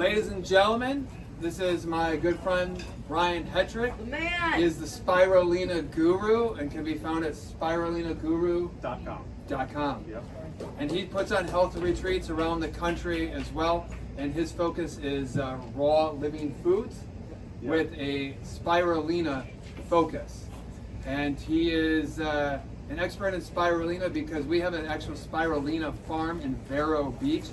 Ladies and gentlemen, this is my good friend Brian HETRICH. Man. He is the Spirulina guru and can be found at spirulinaguru.com. Yep. And he puts on health retreats around the country as well. And his focus is raw living foods with a spirulina focus. And he is an expert in spirulina because we have an actual spirulina farm in Vero Beach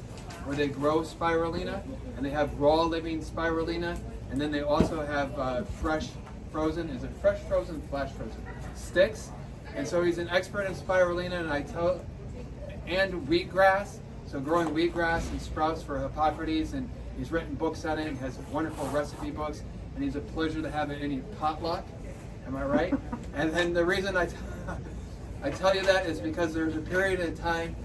where they grow spirulina, and they have raw living spirulina, and then they also have fresh frozen, is it fresh frozen, flash frozen sticks. And so he's an expert in spirulina, and wheatgrass, so growing wheatgrass and sprouts for Hippocrates, and he's written books on it and has wonderful recipe books, and he's a pleasure to have at any potluck. Am I right? And then the reason I tell you that is because there's a period of time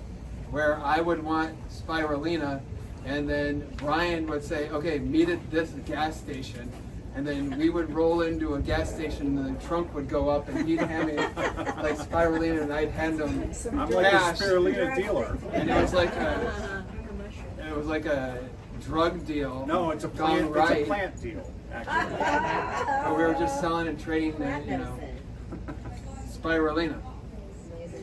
where I would want spirulina, and then Brian would say, okay, meet at this gas station, and then we would roll into a gas station and the trunk would go up and he'd hand me like spirulina and I'd hand him I'm like a cash. spirulina dealer. And it was like a drug deal. No, it's a gone plant. right. It's a plant deal, actually. But we were just selling and trading, spirulina.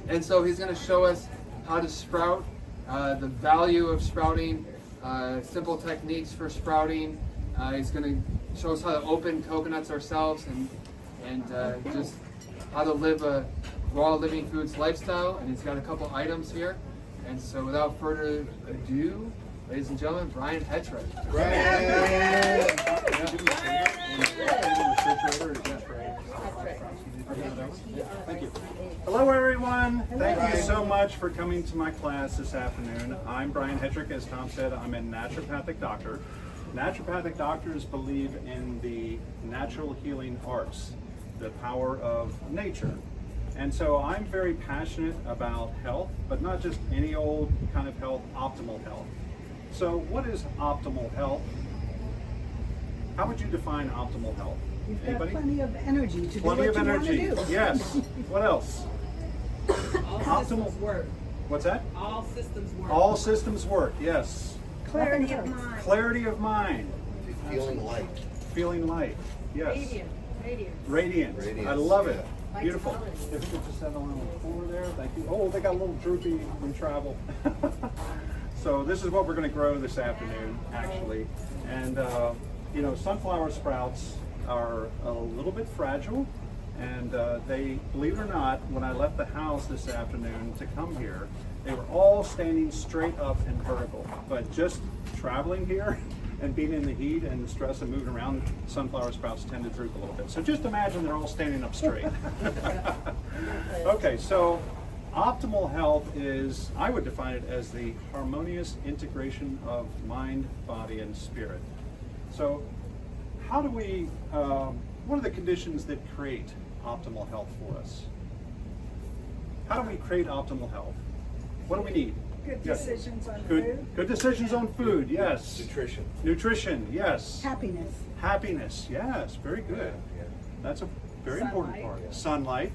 And so he's going to show us how to sprout, the value of sprouting, simple techniques for sprouting. He's going to show us how to open coconuts ourselves and just how to live a raw living foods lifestyle. And he's got a couple items here. And so without further ado, ladies and gentlemen, Brian HETRICH. Thank you. Hello, everyone. Thank you so much for coming to my class this afternoon. I'm Brian HETRICH. As Tom said, I'm a naturopathic doctor. Naturopathic doctors believe in the natural healing arts, the power of nature. And so I'm very passionate about health, but not just any old kind of health, optimal health. So what is optimal health? How would you define optimal health? You've got Anybody? plenty of energy to Plenty do of what you energy. want to do. Yes. What else? All systems work. What's that? All systems work. All systems work. Yes. Clarity of mind. Clarity of mind. Feeling light. Feeling light. Yes. Radiant. Radiant. I love it. Light Beautiful. quality. If you could just settle on the floor there, thank you. Oh, they got a little droopy from travel. So this is what we're going to grow this afternoon, actually. And sunflower sprouts are a little bit fragile, and they, believe it or not, when I left the house this afternoon to come here, they were all standing straight up and vertical. But just traveling here and being in the heat and the stress of moving around, sunflower sprouts tend to droop a little bit. So just imagine they're all standing up straight. Okay, so optimal health is, I would define it as the harmonious integration of mind, body, and spirit. So how do we, what are the conditions that create optimal health for us? How do we create optimal health? What do we need? Good Yes. decisions on Good, food. good decisions on food, yes. Nutrition. Nutrition, yes. Happiness. Happiness, yes, very good. Yeah. That's a very important part. Yeah. Sunlight,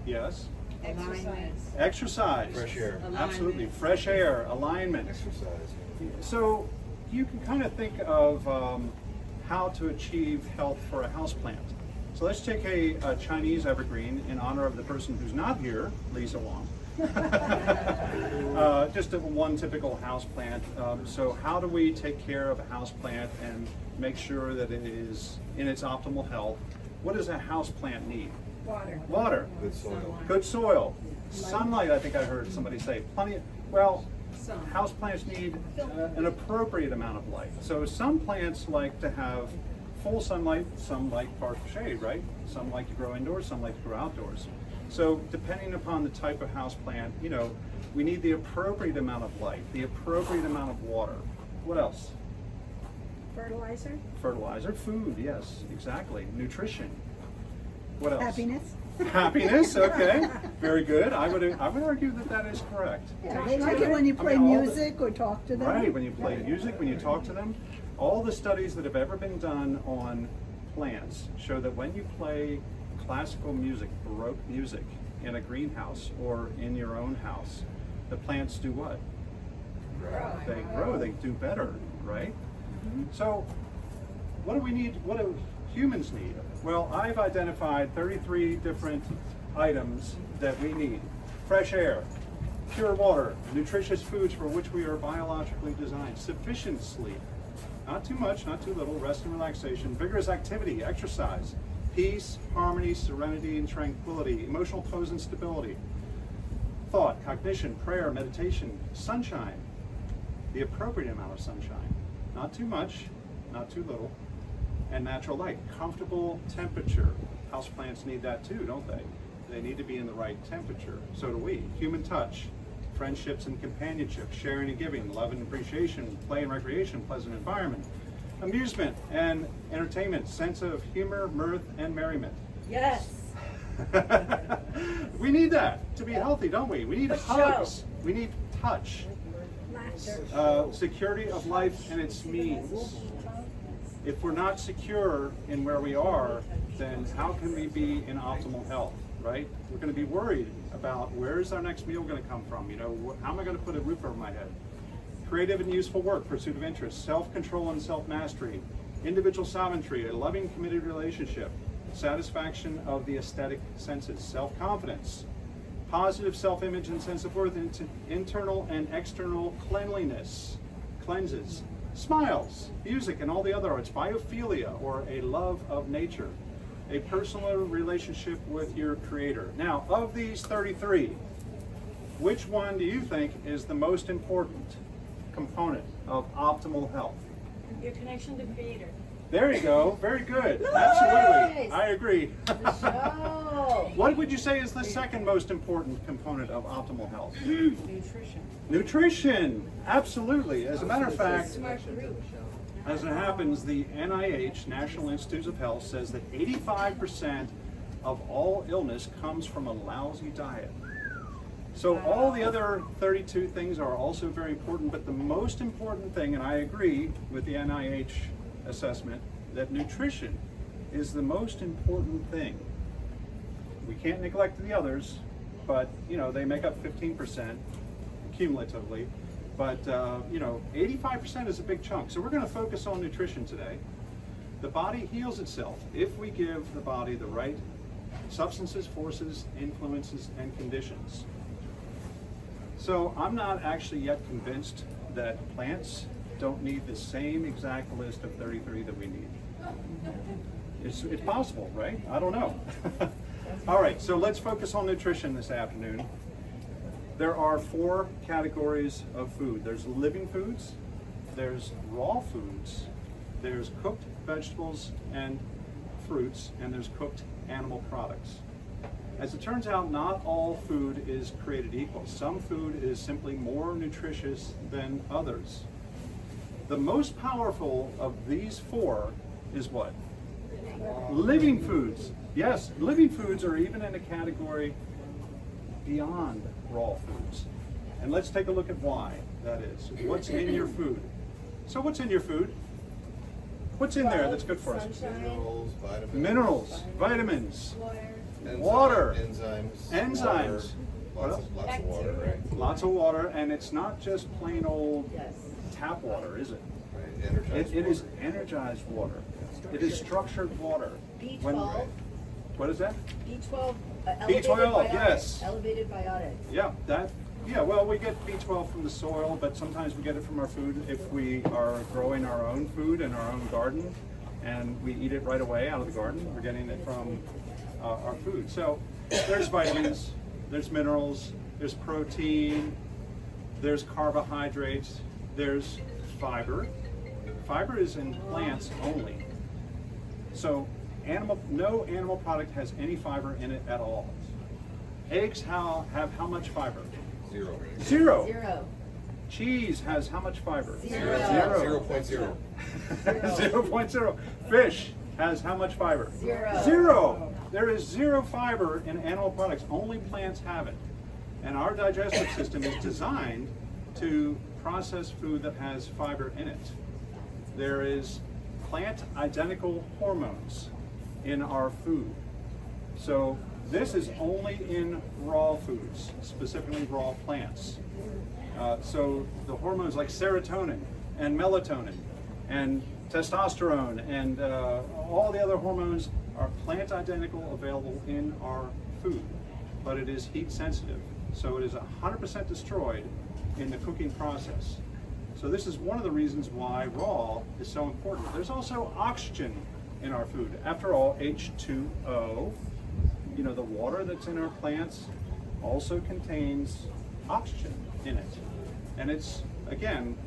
yes. Exercise. Exercise. Fresh air. Absolutely, fresh air, alignment. Exercise. So you can kind of think of how to achieve health for a houseplant. So let's take a Chinese evergreen in honor of the person who's not here, Lisa Wong. Just one typical houseplant. So how do we take care of a houseplant and make sure that it is in its optimal health? What does a houseplant need? Water. Water. Good soil. Good soil. Sunlight, I think I heard somebody say. Houseplants need an appropriate amount of light. So some plants like to have full sunlight, some like partial shade, right? Some like to grow indoors, some like to grow outdoors. So depending upon the type of houseplant, we need the appropriate amount of light, the appropriate amount of water. What else? Fertilizer. Fertilizer, food, yes, exactly. Nutrition. What else? Happiness. Happiness, okay, very good. I would argue that is correct. Yeah, they like it when you play music or talk to them. Right, when you play music, when you talk to them. All the studies that have ever been done on plants show that when you play classical music, Baroque music, in a greenhouse or in your own house, the plants do what? They grow, they do better, right? So what do we need? What do humans need? Well, I've identified 33 different items that we need. Fresh air, pure water, nutritious foods for which we are biologically designed, sufficient sleep, not too much, not too little, rest and relaxation, vigorous activity, exercise, peace, harmony, serenity, and tranquility, emotional pose and stability, thought, cognition, prayer, meditation, sunshine, the appropriate amount of sunshine, not too much, not too little, and natural light, comfortable temperature. Houseplants need that too, don't they? They need to be in the right temperature. So do we. Human touch, friendships and companionship, sharing and giving, love and appreciation, play and recreation, pleasant environment, amusement and entertainment, sense of humor, mirth, and merriment. Yes. We need that to be healthy, don't we? We need For hugs. sure. We need touch. Laughter. Security of life and its means. If we're not secure in where we are, then how can we be in optimal health, right? We're going to be worried about where is our next meal going to come from? You know, how am I going to put a roof over my head? Creative and useful work, pursuit of interest, self-control and self-mastery, individual sovereignty, a loving, committed relationship, satisfaction of the aesthetic senses, self-confidence, positive self-image and sense of worth, internal and external cleanses, smiles, music and all the other arts, biophilia or a love of nature, a personal relationship with your creator. Now, of these 33, which one do you think is the most important component of optimal health? Your connection to Creator. There you go. Very good. Absolutely. I agree. Oh. What would you say is the second most important component of optimal health? Nutrition. Nutrition. Absolutely. As a matter of fact, Smart group. as it happens, the NIH, National Institutes of Health, says that 85% of all illness comes from a lousy diet. So all the other 32 things are also very important, but the most important thing, and I agree with the NIH assessment, that nutrition is the most important thing. We can't neglect the others, but you know, they make up 15% cumulatively. But you know, 85% is a big chunk. So we're going to focus on nutrition today. The body heals itself if we give the body the right substances, forces, influences, and conditions. So I'm not actually yet convinced that plants don't need the same exact list of 33 that we need. It's possible, right? I don't know. All right, so let's focus on nutrition this afternoon. There are 4 categories of food. There's living foods, there's raw foods, there's cooked vegetables and fruits, and there's cooked animal products. As it turns out, not all food is created equal. Some food is simply more nutritious than others. The most powerful of these 4 is what? Living foods. Yes, living foods are even in a category beyond raw foods. And let's take a look at why that is. What's in your food? So what's in your food? What's in there that's good for us? Minerals, vitamins, water, enzymes. Lots of water, right? Lots of water, and it's not just plain old tap water, is it? Right. Energized It is water. energized water. It is structured water. B12. What is that? B12. B12, yes. Elevated biotic. Yeah, well, we get B12 from the soil, but sometimes we get it from our food if we are growing our own food in our own garden and we eat it right away out of the garden. We're getting it from our food. So there's vitamins, there's minerals, there's protein, there's carbohydrates, there's fiber. Fiber is in plants only. So no animal product has any fiber in it at all. Eggs have how much fiber? Zero. Zero. Cheese has how much fiber? Zero. 0.0. 0.0. Fish has how much fiber? Zero. Zero. There is zero fiber in animal products. Only plants have it. And our digestive system is designed to process food that has fiber in it. There is plant identical hormones in our food. So this is only in raw foods, specifically raw plants. So the hormones like serotonin and melatonin and testosterone, and all the other hormones are plant identical, available in our food, but it is heat sensitive. So it is 100% destroyed in the cooking process. So this is one of the reasons why raw is so important. There's also oxygen in our food. After all, H2O, you know, the water that's in our plants also contains oxygen in it. And it's, again,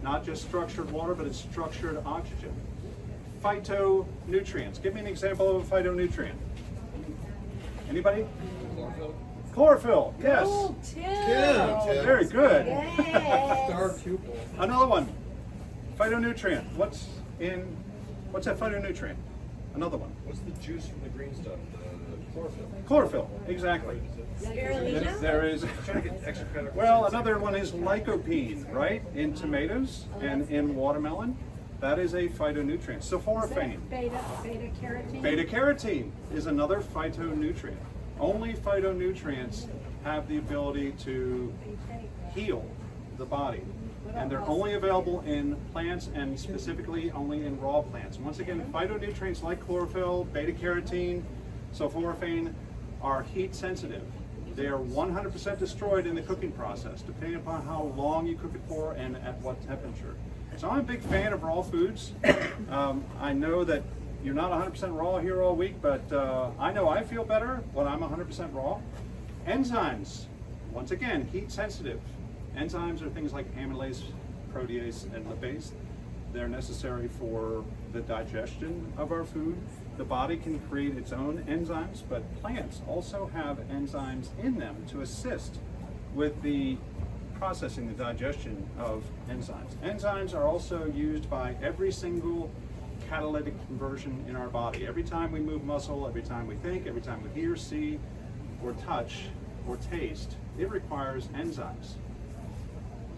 not just structured water, but it's structured oxygen. Phytonutrients. Give me an example of a phytonutrient. Anybody? Chlorophyll, yes. Oh, Tim. Tim. Very good. Yes. Star pupil. Another one. Phytonutrient. What's that phytonutrient? Another one. What's the juice from the green stuff? The chlorophyll. Chlorophyll, exactly. Spirulina. There is. Trying to get extra credit. Well, another one is lycopene, right? In tomatoes and in watermelon. That is a phytonutrient. Sulforaphane. Beta carotene. Beta carotene is another phytonutrient. Only phytonutrients have the ability to heal the body. And they're only available in plants, and specifically only in raw plants. Once again, phytonutrients like chlorophyll, beta carotene, sulforaphane are heat sensitive. They are 100% destroyed in the cooking process, depending upon how long you cook it for and at what temperature. So I'm a big fan of raw foods. I know that you're not 100% raw here all week, but I know I feel better when I'm 100% raw. Enzymes, once again, heat sensitive. Enzymes are things like amylase, protease, and lipase. They're necessary for the digestion of our food. The body can create its own enzymes, but plants also have enzymes in them to assist with the processing, the digestion of enzymes. Enzymes are also used by every single catalytic conversion in our body. Every time we move muscle, every time we think, every time we hear, see, or touch, or taste, it requires enzymes.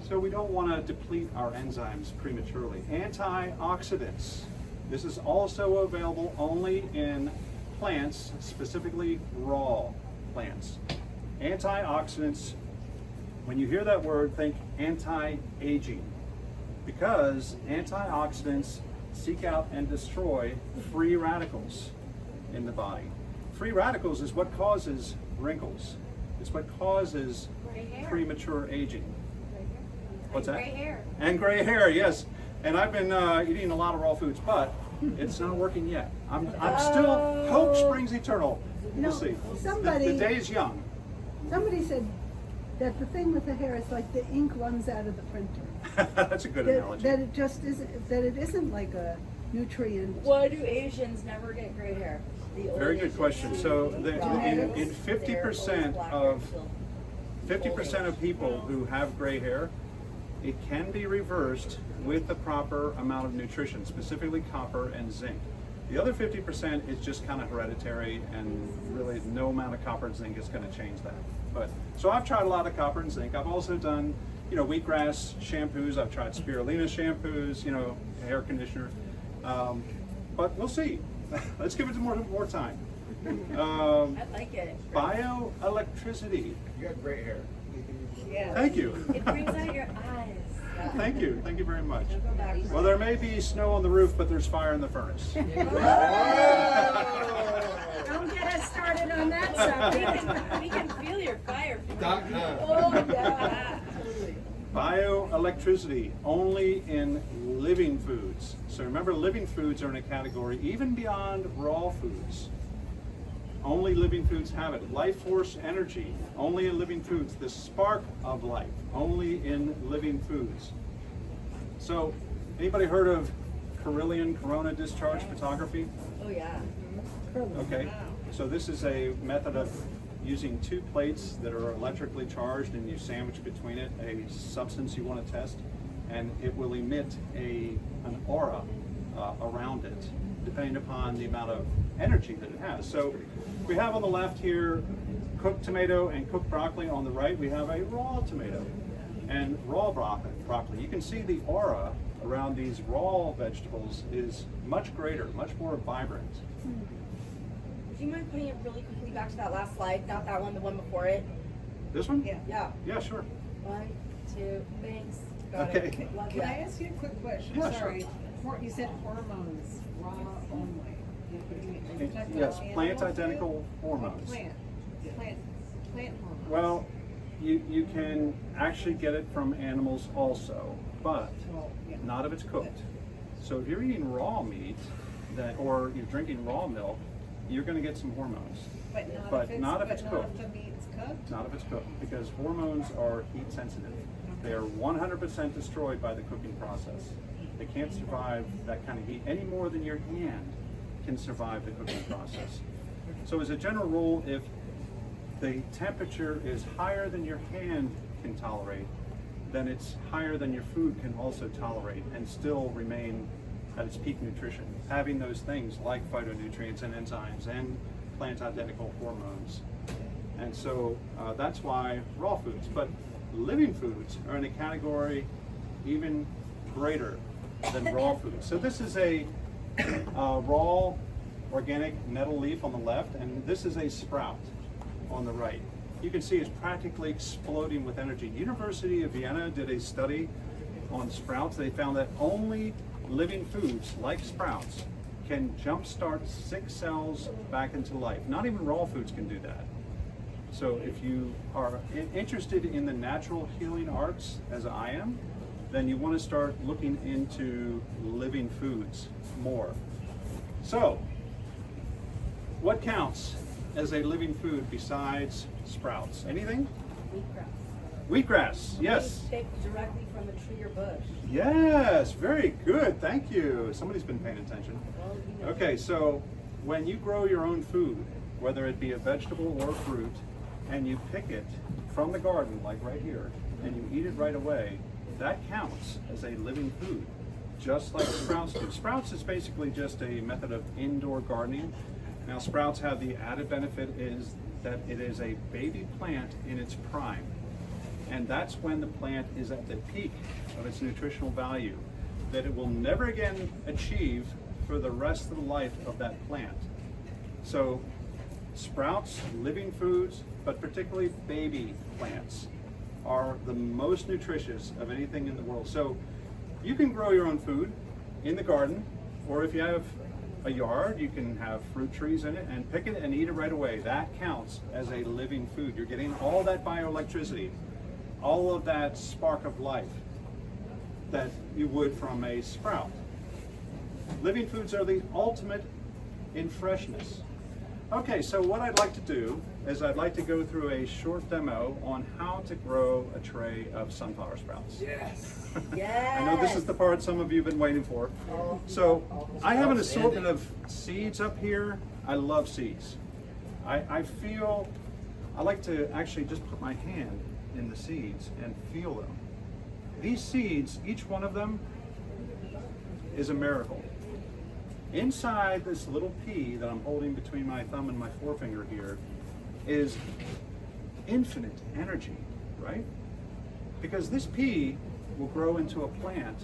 So we don't want to deplete our enzymes prematurely. Antioxidants. This is also available only in plants, specifically raw plants. Antioxidants, when you hear that word, think anti-aging, because antioxidants seek out and destroy free radicals in the body. Free radicals is what causes wrinkles. It's what causes premature aging. What's that? Gray hair. And gray hair, yes. And I've been eating a lot of raw foods, but it's not working yet. I'm still, hope springs eternal. We'll No, see. somebody- The day is young. Somebody said that the thing with the hair is like the ink runs out of the printer. That's a good analogy. That it just isn't, that it isn't like a nutrient. Why do Asians never get gray hair? The old Very good Asians question. do. So Tomatoes, in 50% they're of black. 50% of people who have gray hair, it can be reversed with the proper amount of nutrition, specifically copper and zinc. The other 50% is just kind of hereditary, and really no amount of copper and zinc is going to change that. But so I've tried a lot of copper and zinc. I've also done, wheatgrass shampoos. I've tried spirulina shampoos, hair conditioner. But we'll see. Let's give it more time. I like it. Bioelectricity. You got great hair. Yeah. Thank you. It brings out your eyes. Thank you. Thank you very much. Go back. Well, there may be snow on the roof, but there's fire in the furnace. Don't get us started on that subject. We can feel your fire. .com. Oh, yeah. Bioelectricity, only in living foods. So remember, living foods are in a category even beyond raw foods. Only living foods have it. Life force energy, only in living foods. The spark of life, only in living foods. So, anybody heard of corona discharge photography? Oh, yeah. Okay, so this is a method of using two plates that are electrically charged, and you sandwich between it a substance you want to test, and it will emit an aura around it, depending upon the amount of energy that it has. So we have on the left here cooked tomato and cooked broccoli. On the right we have a raw tomato and raw broccoli. You can see the aura around these raw vegetables is much greater, much more vibrant. Do you mind putting it really quickly back to that last slide? Not that one, the one before it. This one? Yeah. Yeah, sure. 1, 2, thanks. Got Okay. it. Love Can I that. ask you a quick question? Yeah, sure. Sorry. You said hormones, raw only. Yes, plant identical hormones. Plant hormones. Well, you can actually get it from animals also, but Well, yeah. not if it's cooked. So if you're eating raw meat, or you're drinking raw milk, you're going to get some hormones. But not if it's cooked. Not if the meat's cooked. Not if it's cooked, because hormones are heat sensitive. They are 100% destroyed by the cooking process. They can't survive that kind of heat any more than your hand can survive the cooking process. So as a general rule, if the temperature is higher than your hand can tolerate, then it's higher than your food can also tolerate and still remain at its peak nutrition, having those things like phytonutrients and enzymes and plant identical hormones. And so that's why raw foods, but living foods are in a category even greater than raw foods. So this is a raw organic nettle leaf on the left, and this is a sprout on the right. You can see it's practically exploding with energy. University of Vienna did a study on sprouts. They found that only living foods like sprouts can jumpstart sick cells back into life. Not even raw foods can do that. So if you are interested in the natural healing arts, as I am, then you want to start looking into living foods more. So, what counts as a living food besides sprouts? Anything? Wheatgrass. Wheatgrass, yes. Picked directly from a tree or bush. Yes, very good, thank you. Somebody's been paying attention. Well, you know. Okay, so when you grow your own food, whether it be a vegetable or a fruit, and you pick it from the garden, like right here, and you eat it right away, that counts as a living food, just like sprouts do. Sprouts is basically just a method of indoor gardening. Now sprouts have the added benefit is that it is a baby plant in its prime. And that's when the plant is at the peak of its nutritional value that it will never again achieve for the rest of the life of that plant. So sprouts, living foods, but particularly baby plants, are the most nutritious of anything in the world. So you can grow your own food in the garden, or if you have a yard, you can have fruit trees in it and pick it and eat it right away. That counts as a living food. You're getting all that bioelectricity, all of that spark of life that you would from a sprout. Living foods are the ultimate in freshness. Okay, so what I'd like to do is I'd like to go through a short demo on how to grow a tray of sunflower sprouts. Yes. Yes. I know this is the part some of you have been waiting for. So I have an assortment of seeds up here. I love seeds. I like to actually just put my hand in the seeds and feel them. These seeds, each one of them is a miracle. Inside this little pea that I'm holding between my thumb and my forefinger here is infinite energy, right? Because this pea will grow into a plant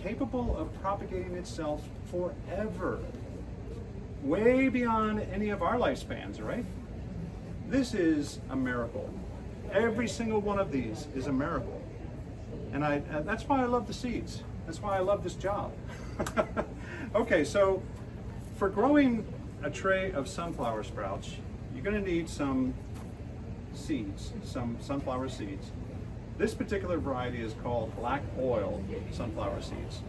capable of propagating itself forever, way beyond any of our lifespans, right? This is a miracle. Every single one of these is a miracle. And that's why I love the seeds. That's why I love this job. Okay, so for growing a tray of sunflower sprouts, you're going to need some seeds, some sunflower seeds. This particular variety is called black oil sunflower seeds.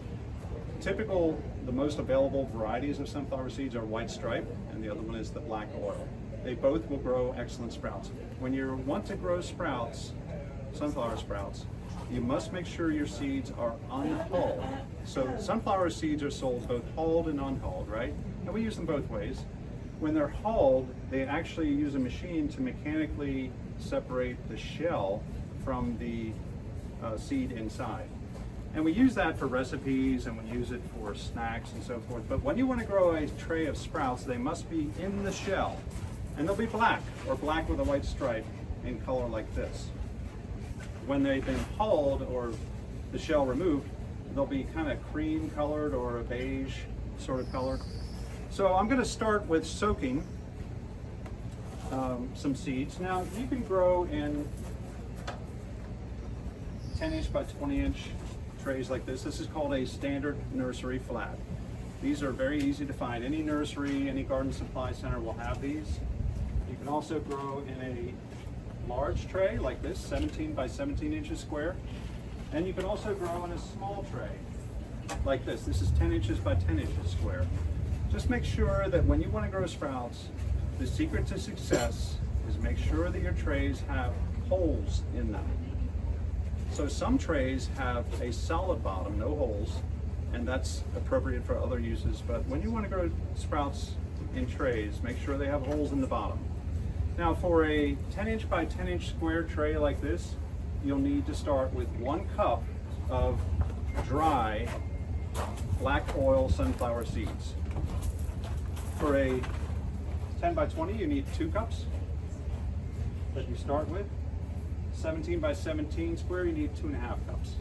The most available varieties of sunflower seeds are white stripe, and the other one is the black oil. They both will grow excellent sprouts. When you want to grow sprouts, sunflower sprouts, you must make sure your seeds are unhulled. So sunflower seeds are sold both hulled and unhulled, right? And we use them both ways. When they're hulled, they actually use a machine to mechanically separate the shell from the seed inside. And we use that for recipes, and we use it for snacks and so forth. But when you want to grow a tray of sprouts, they must be in the shell. And they'll be black, or black with a white stripe in color like this. When they've been hulled or the shell removed, they'll be kind of cream colored or a beige sort of color. So I'm going to start with soaking some seeds. Now you can grow in 10-inch by 20-inch trays like this. This is called a standard nursery flat. These are very easy to find. Any nursery, any garden supply center will have these. You can also grow in a large tray like this, 17 by 17 inches square. And you can also grow in a small tray like this. This is 10 inches by 10 inches square. Just make sure that when you want to grow sprouts, the secret to success is make sure that your trays have holes in them. So some trays have a solid bottom, no holes, and that's appropriate for other uses. But when you want to grow sprouts in trays, make sure they have holes in the bottom. Now for a 10 inch by 10 inch square tray like this, you'll need to start with 1 cup of dry black oil sunflower seeds. For a 10 by 20, you need 2 cups that you start with. 17 by 17 square, you need 2.5 cups.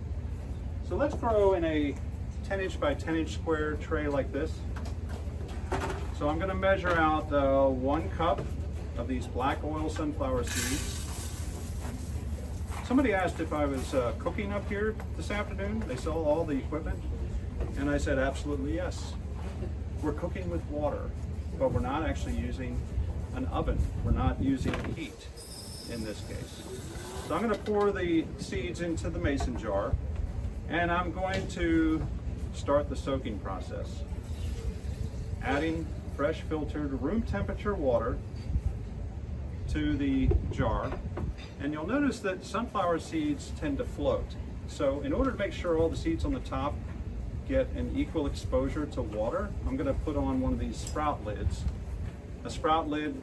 So let's grow in a 10 inch by 10 inch square tray like this. So I'm going to measure out 1 cup of these black oil sunflower seeds. Somebody asked if I was cooking up here this afternoon. They saw all the equipment, and I said absolutely yes. We're cooking with water, but we're not actually using an oven. We're not using heat in this case. So I'm going to pour the seeds into the mason jar, and I'm going to start the soaking process. Adding fresh filtered room temperature water to the jar, and you'll notice that sunflower seeds tend to float. So in order to make sure all the seeds on the top get an equal exposure to water, I'm going to put on one of these sprout lids. A sprout lid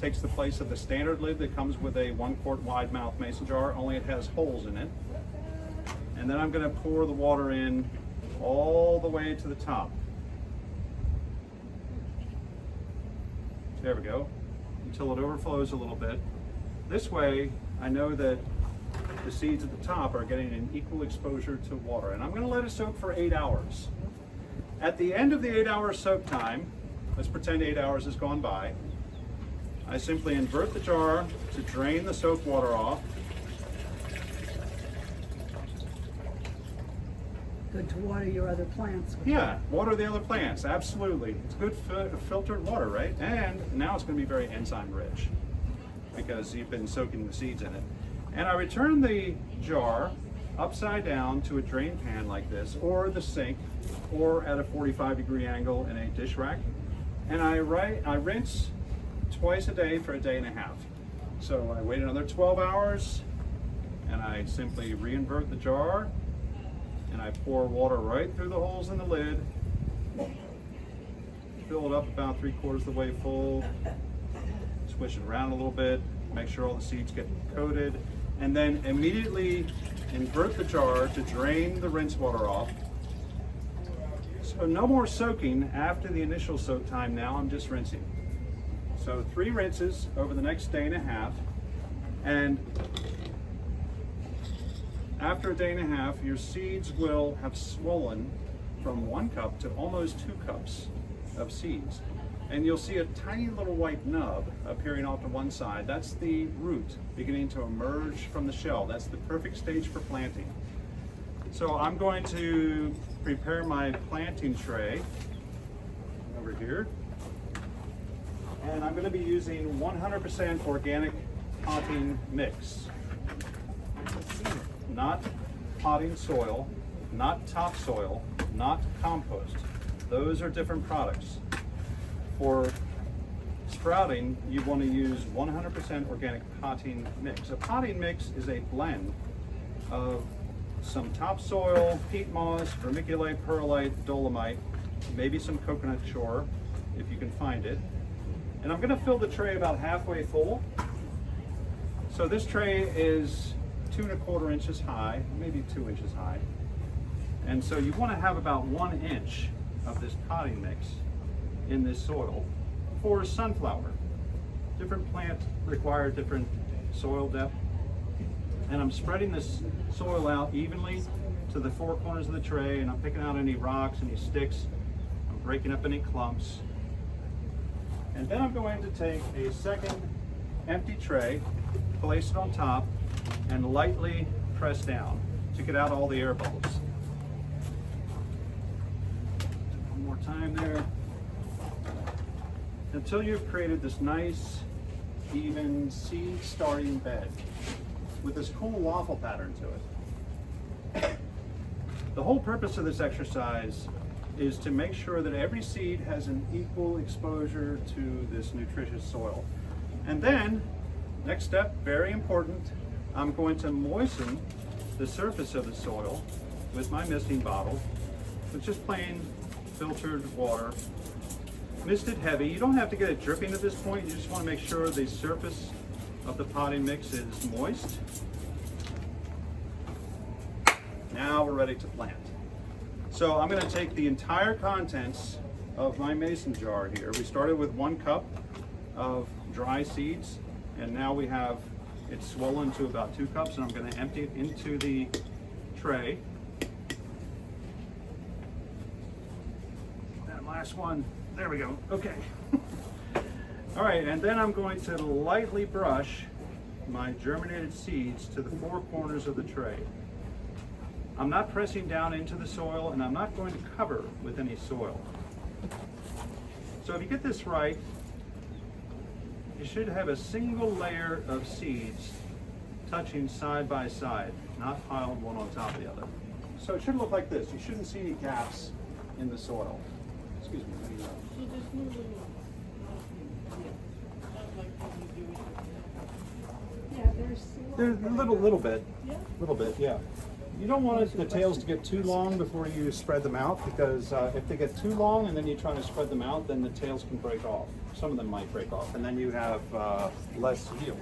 takes the place of the standard lid that comes with a 1 quart wide mouth mason jar, only it has holes in it. And then I'm going to pour the water in all the way to the top. There we go, until it overflows a little bit. This way, I know that the seeds at the top are getting an equal exposure to water. And I'm going to let it soak for 8 hours. At the end of the 8-hour soak time, let's pretend 8 hours has gone by, I simply invert the jar to drain the soak water off. Good to water your other plants with. Yeah, water the other plants, absolutely. It's good filtered water, right? And now it's going to be very enzyme rich because you've been soaking the seeds in it. And I return the jar upside down to a drain pan like this, or the sink, or at a 45-degree angle in a dish rack. And I rinse twice a day for a day and a half. So I wait another 12 hours, and I simply re-invert the jar, and I pour water right through the holes in the lid, fill it up about 3/4 of the way full, swish it around a little bit, make sure all the seeds get coated, and then immediately invert the jar to drain the rinse water off. So no more soaking after the initial soak time. Now I'm just rinsing. So 3 rinses over the next day and a half, and after a day and a half, your seeds will have swollen from 1 cup to almost 2 cups of seeds. And you'll see a tiny little white nub appearing off to one side. That's the root beginning to emerge from the shell. That's the perfect stage for planting. So I'm going to prepare my planting tray over here. And I'm going to be using 100% organic potting mix. Not potting soil, not topsoil, not compost. Those are different products. For sprouting, you want to use 100% organic potting mix. A potting mix is a blend of some topsoil, peat moss, vermiculite, perlite, dolomite, maybe some coconut shore, if you can find it. And I'm going to fill the tray about halfway full. So this tray is 2 1/4 inches high, maybe 2 inches high. And so you want to have about 1 inch of this potting mix in this soil for sunflower. Different plants require different soil depth. And I'm spreading this soil out evenly to the 4 corners of the tray, and I'm picking out any rocks, any sticks. I'm breaking up any clumps. And then I'm going to take a second empty tray, place it on top, and lightly press down to get out all the air bubbles. more time there. Until you've created this nice, even seed starting bed with this cool waffle pattern to it. The whole purpose of this exercise is to make sure that every seed has an equal exposure to this nutritious soil. And then, next step, very important, I'm going to moisten the surface of the soil with my misting bottle with just plain filtered water. Mist it heavy. You don't have to get it dripping at this point. You just want to make sure the surface of the potting mix is moist. Now we're ready to plant. So I'm going to take the entire contents of my mason jar here. We started with 1 cup of dry seeds, and now we have it swollen to about 2 cups, and I'm going to empty it into the tray. That last one, there we go, okay. All right, and then I'm going to lightly brush my germinated seeds to the 4 corners of the tray. I'm not pressing down into the soil, and I'm not going to cover with any soil. So if you get this right, you should have a single layer of seeds touching side by side, not piled one on top of the other. So it should look like this. You shouldn't see any gaps in the soil. Excuse me. Yeah, there's There's a little bit, yeah. You don't want the tails to get too long before you spread them out, because if they get too long and then you try to spread them out, then the tails can break off. Some of them might break off, and then you have less yield.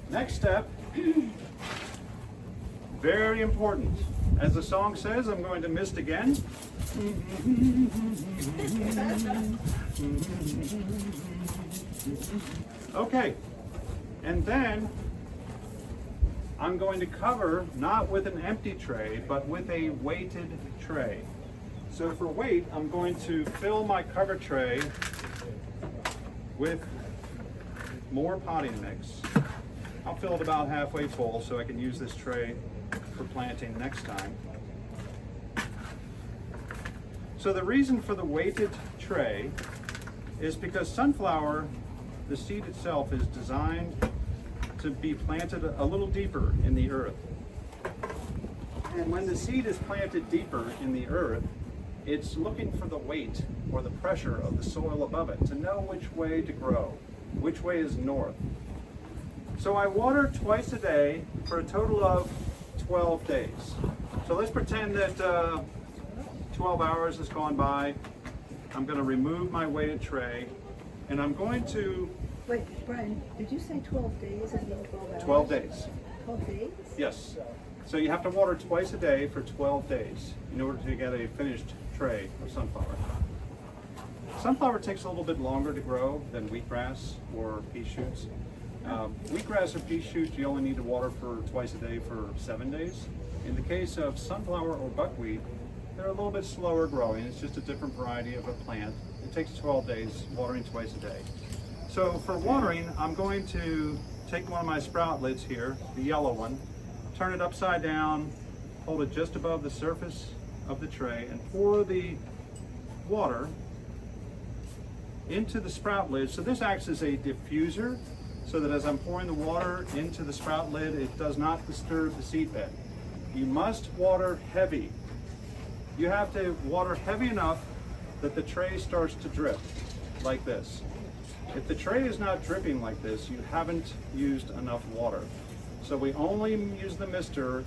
Next step, very important. As the song says, I'm going to mist again. Okay, and then I'm going to cover not with an empty tray, but with a weighted tray. So for weight, I'm going to fill my cover tray with more potting mix. I'll fill it about halfway full so I can use this tray for planting next time. So the reason for the weighted tray is because sunflower, the seed itself, is designed to be planted a little deeper in the earth. And when the seed is planted deeper in the earth, it's looking for the weight or the pressure of the soil above it to know which way to grow, which way is north. So I water twice a day for a total of 12 days. So let's pretend that 12 hours has gone by. I'm going to remove my weighted tray, and I'm going to... Wait, Brian, did you say 12 days and then 12 hours? 12 days. 12 days? Yes. So you have to water twice a day for 12 days in order to get a finished tray of sunflower. Sunflower takes a little bit longer to grow than wheatgrass or pea shoots. Wheatgrass or pea shoots, you only need to water for twice a day for 7 days. In the case of sunflower or buckwheat, they're a little bit slower growing. It's just a different variety of a plant. It takes 12 days, watering twice a day. So for watering, I'm going to take one of my sprout lids here, the yellow one, turn it upside down, hold it just above the surface of the tray, and pour the water into the sprout lid. So this acts as a diffuser, so that as I'm pouring the water into the sprout lid, it does not disturb the seed bed. You must water heavy. You have to water heavy enough that the tray starts to drip like this. If the tray is not dripping like this, you haven't used enough water. So we only use the mister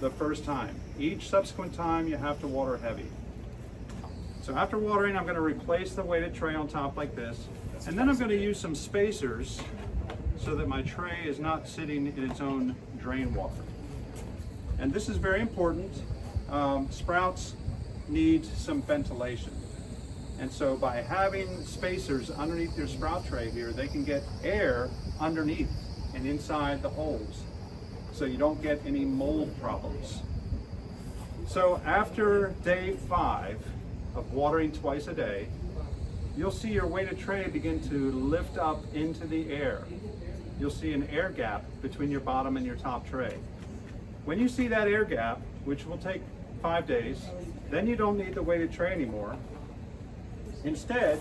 the first time. Each subsequent time you have to water heavy. So after watering, I'm going to replace the weighted tray on top like this, and then I'm going to use some spacers so that my tray is not sitting in its own drain water. And this is very important. Sprouts need some ventilation. And so by having spacers underneath your sprout tray here, they can get air underneath and inside the holes, so you don't get any mold problems. So after day 5 of watering twice a day, you'll see your weighted tray begin to lift up into the air. You'll see an air gap between your bottom and your top tray. When you see that air gap, which will take 5 days, then you don't need the weighted tray anymore. Instead,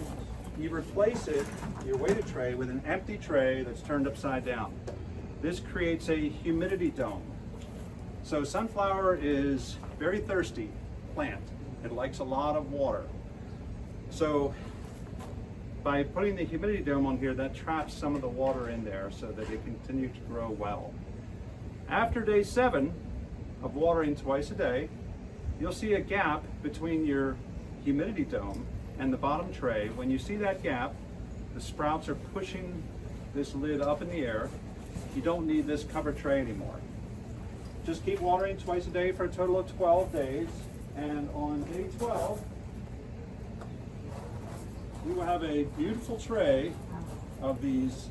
you replace it, your weighted tray, with an empty tray that's turned upside down. This creates a humidity dome. So sunflower is very thirsty plant. It likes a lot of water. So by putting the humidity dome on here, that traps some of the water in there so that it continue to grow well. After day 7 of watering twice a day, you'll see a gap between your humidity dome and the bottom tray. When you see that gap, the sprouts are pushing this lid up in the air. You don't need this cover tray anymore. Just keep watering twice a day for a total of 12 days. And on day 12, we will have a beautiful tray of these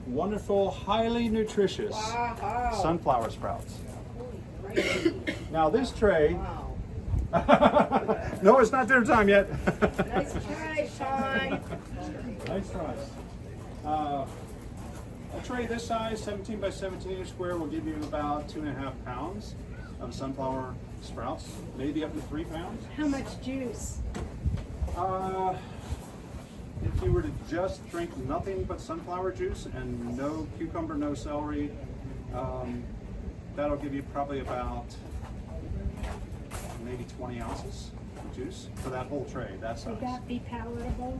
wonderful, highly nutritious Wow. sunflower sprouts. Holy crazy. Now this tray, Wow. no, it's not dinner time yet. Nice try, Sean. Nice try. A tray this size, 17 by 17 inch square, will give you about 2.5 pounds of sunflower sprouts, maybe up to 3 pounds. How much juice? If you were to just drink nothing but sunflower juice and no cucumber, no celery, that'll give you probably about maybe 20 ounces of juice for that whole tray, that size. Would that be palatable?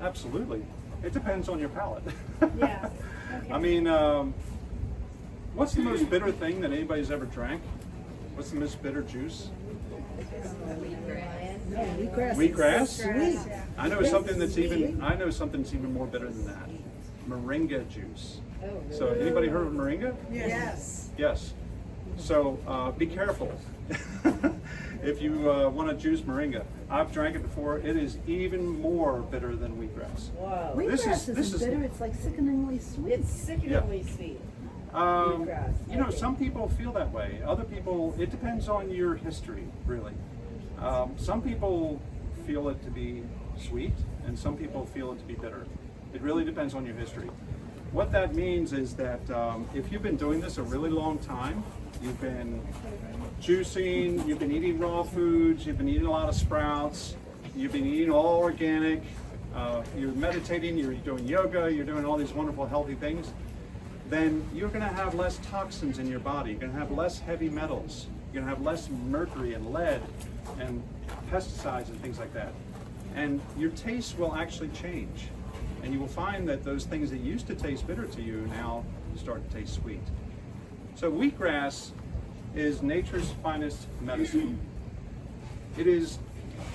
Absolutely. It depends on your palate. Yeah. Okay. I mean, what's the most bitter thing that anybody's ever drank? What's the most bitter juice? No, wheatgrass. Wheatgrass? is sweet. I know something that's even more bitter than that. Moringa juice. So anybody heard of moringa? Yes. Yes. So be careful if you want to juice moringa. I've drank it before. It is even more bitter than wheatgrass. Whoa. Wheatgrass this isn't is- bitter, it's like sickeningly sweet. It's sickeningly sweet. Wheatgrass, You know, okay. some people feel that way. Other people, it depends on your history, really. Some people feel it to be sweet, and some people feel it to be bitter. It really depends on your history. What that means is that if you've been doing this a really long time, you've been juicing, you've been eating raw foods, you've been eating a lot of sprouts, you've been eating all organic, you're meditating, you're doing yoga, you're doing all these wonderful healthy things, then you're going to have less toxins in your body. You're going to have less heavy metals. You're going to have less mercury and lead and pesticides and things like that. And your taste will actually change. And you will find that those things that used to taste bitter to you now start to taste sweet. So wheatgrass is nature's finest medicine. It is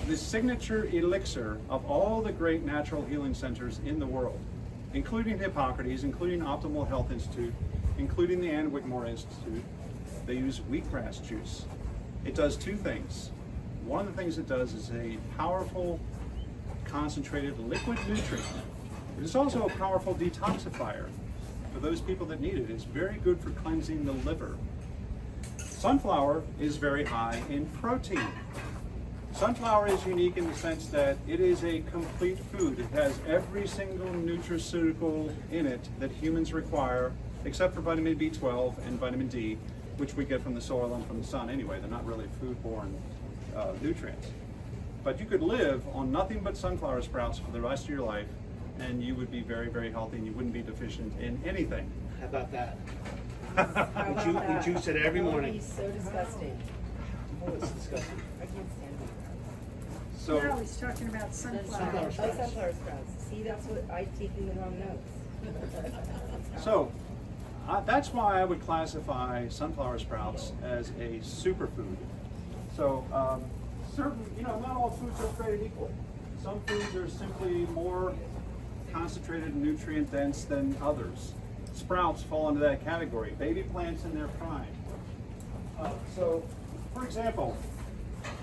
the signature elixir of all the great natural healing centers in the world, including Hippocrates, including Optimal Health Institute, including the Ann Whitmore Institute. They use wheatgrass juice. It does two things. One of the things it does is a powerful, concentrated liquid nutrient. It is also a powerful detoxifier for those people that need it. It's very good for cleansing the liver. Sunflower is very high in protein. Sunflower is unique in the sense that it is a complete food. It has every single nutraceutical in it that humans require, except for vitamin B12 and vitamin D, which we get from the soil and from the sun anyway. They're not really foodborne nutrients. But you could live on nothing but sunflower sprouts for the rest of your life, and you would be very, very healthy, and you wouldn't be deficient in anything. How about that? How about that? We juice it every Oh, morning. he's so disgusting. Oh, it's disgusting. I can't stand it. So, No, he's talking about sunflower. Oh, sunflower sprouts. See, that's what I'm taking the wrong notes. so that's why I would classify sunflower sprouts as a superfood. So not all foods are created equal. Some foods are simply more concentrated and nutrient dense than others. Sprouts fall into that category. Baby plants in their prime. So, for example,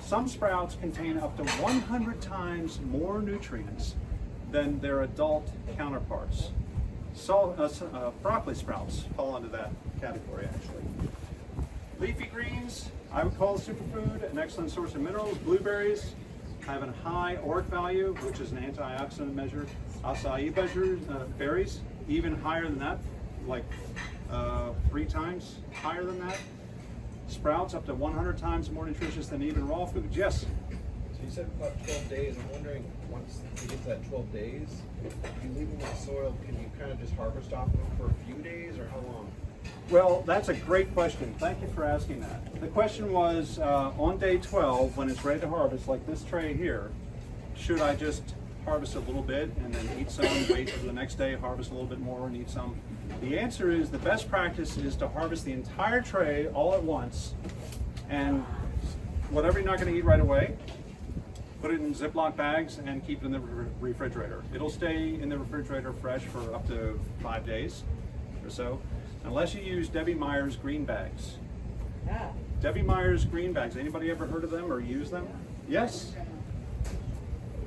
some sprouts contain up to 100 times more nutrients than their adult counterparts. Broccoli sprouts fall into that category, actually. Leafy greens, I would call a superfood, an excellent source of minerals. Blueberries have a high ORAC value, which is an antioxidant measure. Acai berries, even higher than that, like 3 times higher than that. Sprouts up to 100 times more nutritious than even raw foods. Yes? So you said about 12 days. I'm wondering, once you get to that 12 days, if you leave them in the soil, can you kind of just harvest off them for a few days, or how long? Well, that's a great question. Thank you for asking that. The question was, on day 12, when it's ready to harvest, like this tray here, should I just harvest a little bit and then eat some, wait for the next day, harvest a little bit more and eat some? The answer is the best practice is to harvest the entire tray all at once, and whatever you're not going to eat right away, put it in Ziploc bags and keep it in the refrigerator. It'll stay in the refrigerator fresh for up to 5 days or so, unless you use Debbie Meyer's green bags. Yeah. Debbie Meyer's green bags, anybody ever heard of them or use them? Yes?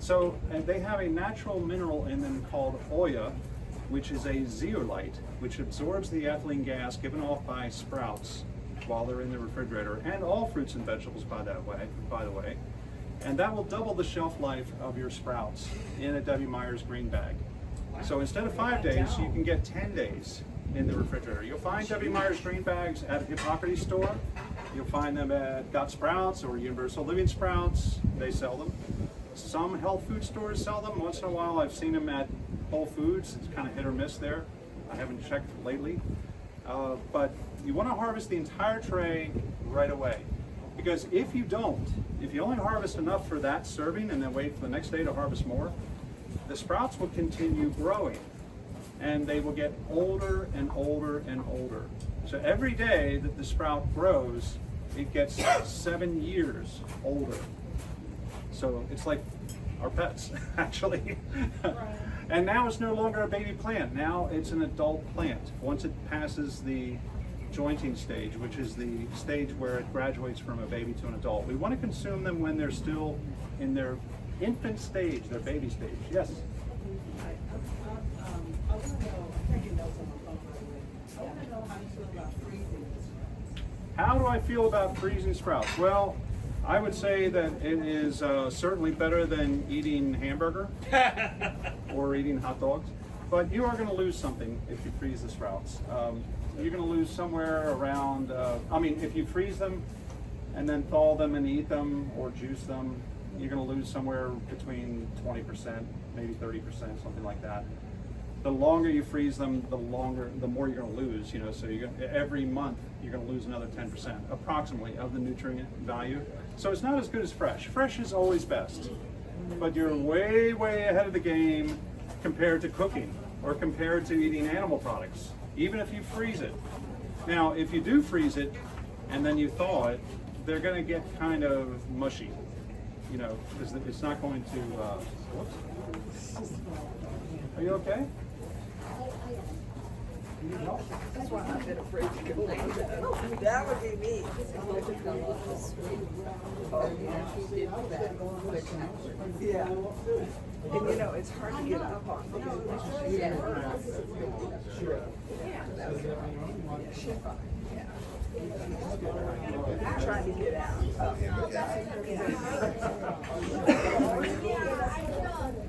So, and they have a natural mineral in them called Oya, which is a zeolite, which absorbs the ethylene gas given off by sprouts while they're in the refrigerator, and all fruits and vegetables by the way. And that will double the shelf life of your sprouts in a Debbie Meyer's green bag. So instead of 5 days, you can get 10 days in the refrigerator. You'll find Debbie Meyer's green bags at a HETRICH store. You'll find them at Got Sprouts or Universal Living Sprouts. They sell them. Some health food stores sell them. Once in a while, I've seen them at Whole Foods. It's kind of hit or miss there. I haven't checked lately. But you want to harvest the entire tray right away. Because if you don't, if you only harvest enough for that serving and then wait for the next day to harvest more, the sprouts will continue growing and they will get older and older and older. So every day that the sprout grows, it gets 7 years older. So it's like our pets, actually. And now it's no longer a baby plant. Now it's an adult plant. Once it passes the jointing stage, which is the stage where it graduates from a baby to an adult. We want to consume them when they're still in their infant stage, their baby stage. Yes? I want to know, I'm taking notes on my phone, by the way. I want to know how you feel about freezing the sprouts. How do I feel about freezing sprouts? Well, I would say that it is certainly better than eating hamburger or eating hot dogs. But you are going to lose something if you freeze the sprouts. You're going to lose somewhere around, if you freeze them and then thaw them and eat them or juice them, you're going to lose somewhere between 20%, maybe 30%, something like that. The longer you freeze them, the more you're going to lose. So every month you're going to lose another 10% approximately of the nutrient value. So it's not as good as fresh. Fresh is always best, but you're way, way ahead of the game compared to cooking or compared to eating animal products, even if you freeze it. Now, if you do freeze it and then you thaw it, they're going to get kind of mushy, because it's not going to. Whoops. Are you okay? That's why I've been afraid to go in. That would be me. Yeah. And it's hard to get up on. Yeah. Sure. I'm trying to get out.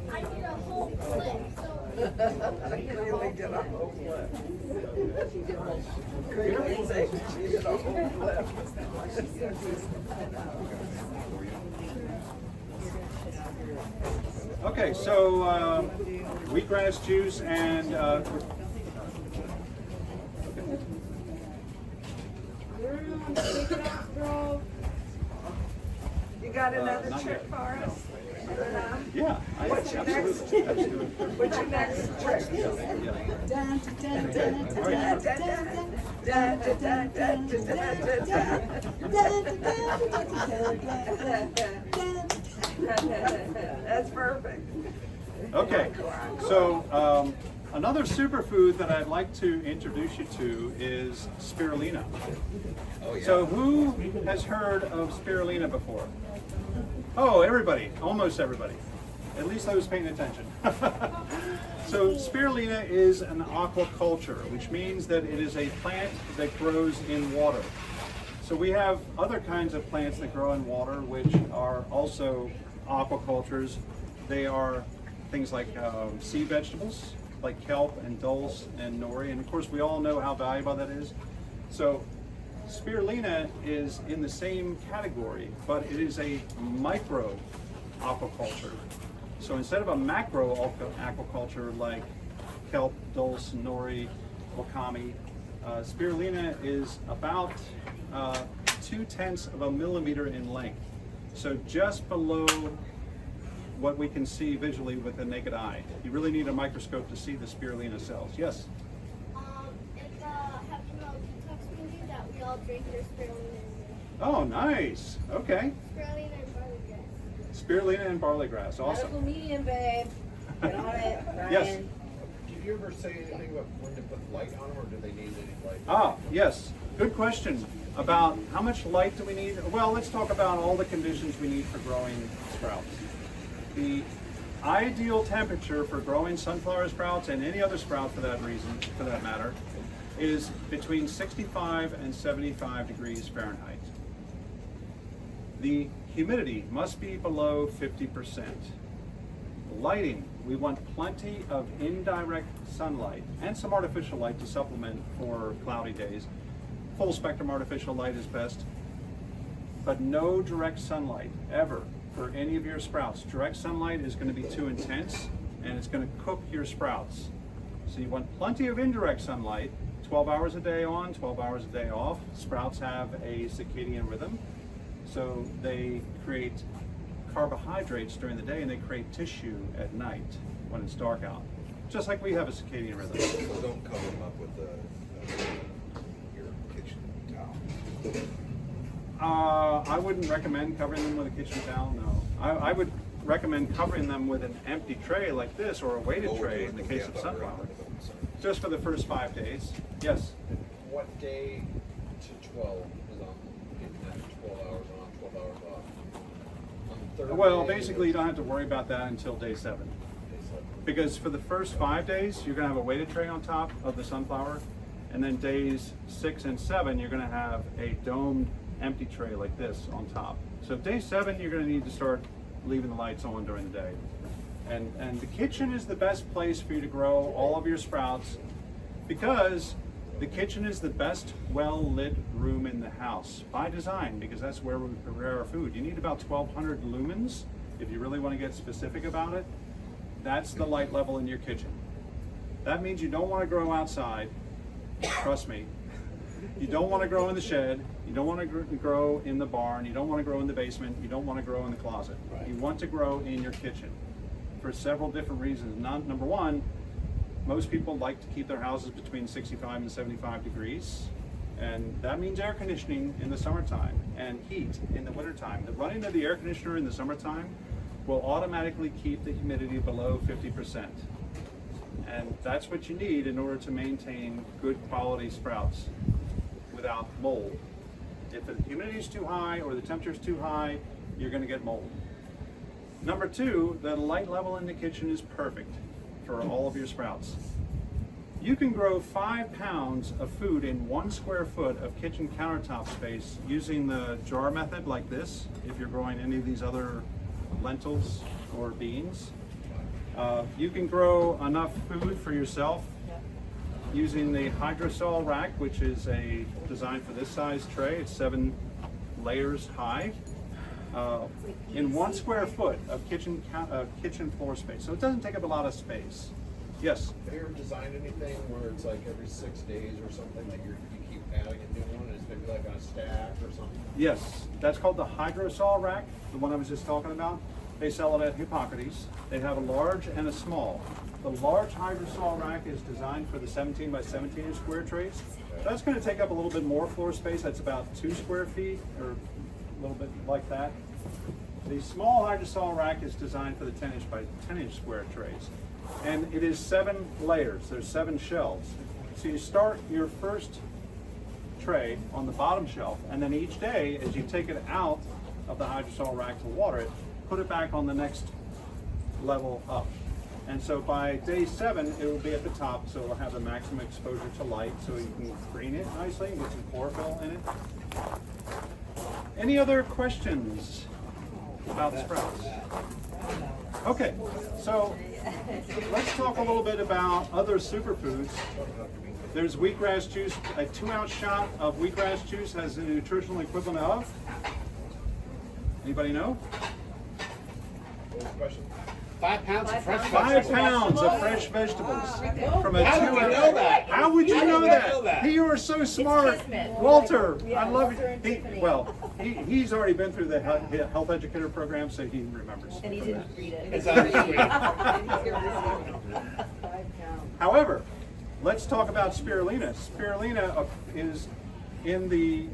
I did a whole thing. I really did a whole flip. Great music. She did a whole flip. Okay, so wheatgrass juice and You got another not trick yet. for us? yeah, What's your next? absolutely. What's your next trick? Dun, dun, dun, dun, All right. Dun, dun, dun, dun, dun, dun, dun, dun, dun. That's perfect. Okay, so another superfood that I'd like to introduce you to is spirulina. Oh, yeah. So who has heard of spirulina before? Oh, everybody, almost everybody, at least those paying attention. So spirulina is an aquaculture, which means that it is a plant that grows in water. So we have other kinds of plants that grow in water, which are also aquacultures. They are things like sea vegetables, like kelp and dulse and nori, and of course we all know how valuable that is. So spirulina is in the same category, but it is a micro aquaculture. So instead of a macro aquaculture like kelp, dulse, nori, wakame, spirulina is about 0.2 of a millimeter in length. So just below what we can see visually with the naked eye. You really need a microscope to see the spirulina cells. Yes? It's have you know detox movie that we all drink their spirulina. Oh, nice. Okay. Spirulina and barley grass. Spirulina and barley grass. Awesome. Medical medium, babe. Get on it, Brian. Yes. Did you ever say anything about when to put light on them, or do they need any light? Ah, yes. Good question. About how much light do we need? Well, let's talk about all the conditions we need for growing sprouts. The ideal temperature for growing sunflower sprouts and any other sprout for that matter, is between 65 and 75 degrees Fahrenheit. The humidity must be below 50%. Lighting, we want plenty of indirect sunlight and some artificial light to supplement for cloudy days. Full spectrum artificial light is best, but no direct sunlight ever for any of your sprouts. Direct sunlight is going to be too intense and it's going to cook your sprouts. So you want plenty of indirect sunlight, 12 hours a day on, 12 hours a day off. Sprouts have a circadian rhythm, so they create carbohydrates during the day and they create tissue at night when it's dark out, just like we have a circadian rhythm. So don't cover them up with your kitchen towel. I wouldn't recommend covering them with a kitchen towel, no. I would recommend covering them with an empty tray like this or a weighted tray in the case of sunflower, just for the first 5 days. Yes? What day to 12 is on? Getting that 12 hours on, 12 hours off? On the third Well, day, basically you don't have to worry about that until day 7. day 7. Because for the first 5 days, you're gonna have a weighted tray on top of the sunflower, and then days 6 and 7, you're gonna have a domed empty tray like this on top. So day 7, you're gonna need to start leaving the lights on during the day. And the kitchen is the best place for you to grow all of your sprouts, because the kitchen is the best well-lit room in the house by design, because that's where we prepare our food. You need about 1,200 lumens if you really want to get specific about it. That's the light level in your kitchen. That means you don't want to grow outside. Trust me. You don't want to grow in the shed. You don't want to grow in the barn. You don't want to grow in the basement. You don't want to grow in the closet. You want to grow in your kitchen for several different reasons. Number one, most people like to keep their houses between 65 and 75 degrees. And that means air conditioning in the summertime and heat in the wintertime. The running of the air conditioner in the summertime will automatically keep the humidity below 50%. And that's what you need in order to maintain good quality sprouts without mold. If the humidity is too high or the temperature is too high, you're going to get mold. Number two, the light level in the kitchen is perfect for all of your sprouts. You can grow 5 pounds of food in 1 square foot of kitchen countertop space using the jar method like this, if you're growing any of these other lentils or beans. You can grow enough food for yourself using the hydrosol rack, which is a design for this size tray. It's 7 layers high in 1 square foot of kitchen floor space. So it doesn't take up a lot of space. Yes? Have you ever designed anything where it's like every 6 days or something that you keep adding a new one? It's maybe like on a stack or something? Yes, that's called the hydrosol rack, the one I was just talking about. They sell it at Hippocrates. They have a large and a small. The large hydrosol rack is designed for the 17 by 17 inch square trays. That's going to take up a little bit more floor space. That's about 2 square feet or a little bit like that. The small hydrosol rack is designed for the 10 inch by 10 inch square trays. And it is 7 layers. There's 7 shelves. So you start your first tray on the bottom shelf, and then each day as you take it out of the hydrosol rack to water it, put it back on the next level up. And so by day 7, it will be at the top, so it'll have the maximum exposure to light, so you can green it nicely and get some chlorophyll in it. Any other questions about sprouts? Okay, so let's talk a little bit about other superfoods. There's wheatgrass juice. A 2-ounce shot of wheatgrass juice has a nutritional equivalent of? Anybody know? What was the question? 5 pounds of fresh 5 vegetables. pounds of fresh vegetables. From a How did we 2-ounce. know that? How would you How did know we that? know that? You are so smart, Kismet. Walter. Yeah, I love Walter and it. Tiffany. He's already been through the health educator program, so he remembers. And he didn't read it. It's on the screen. 5 pounds. However, let's talk about spirulina. Spirulina is in the,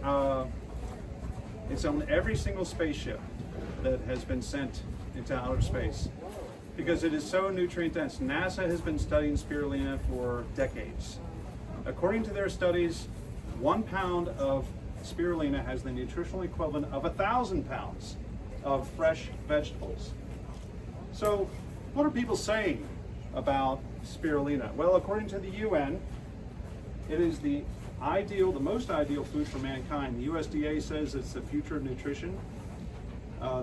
it's on every single spaceship that has been sent into outer space because it is so nutrient dense. NASA has been studying spirulina for decades. According to their studies, 1 pound of spirulina has the nutritional equivalent of 1,000 pounds of fresh vegetables. So what are people saying about spirulina? Well, according to the UN, it is the most ideal food for mankind. The USDA says it's the future of nutrition.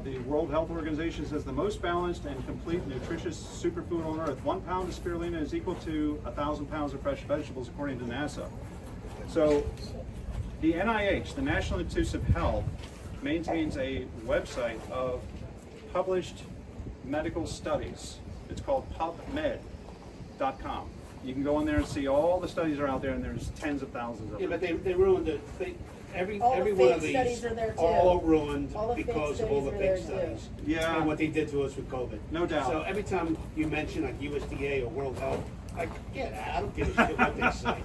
The World Health Organization says the most balanced and complete nutritious superfood on earth. 1 pound of spirulina is equal to 1,000 pounds of fresh vegetables, according to NASA. So the NIH, the National Institutes of Health, maintains a website of published medical studies. It's called PubMed.com. You can go in there and see all the studies are out there, and there's tens of thousands of Yeah, them. but they ruined it. Every All the one of fake these studies are there, too. all ruined All the fake because of all the studies fake are there, studies. Yeah. And what they did to us with COVID. No doubt. So every time you mention like USDA or World Health, like, get out. I don't give a shit what they say.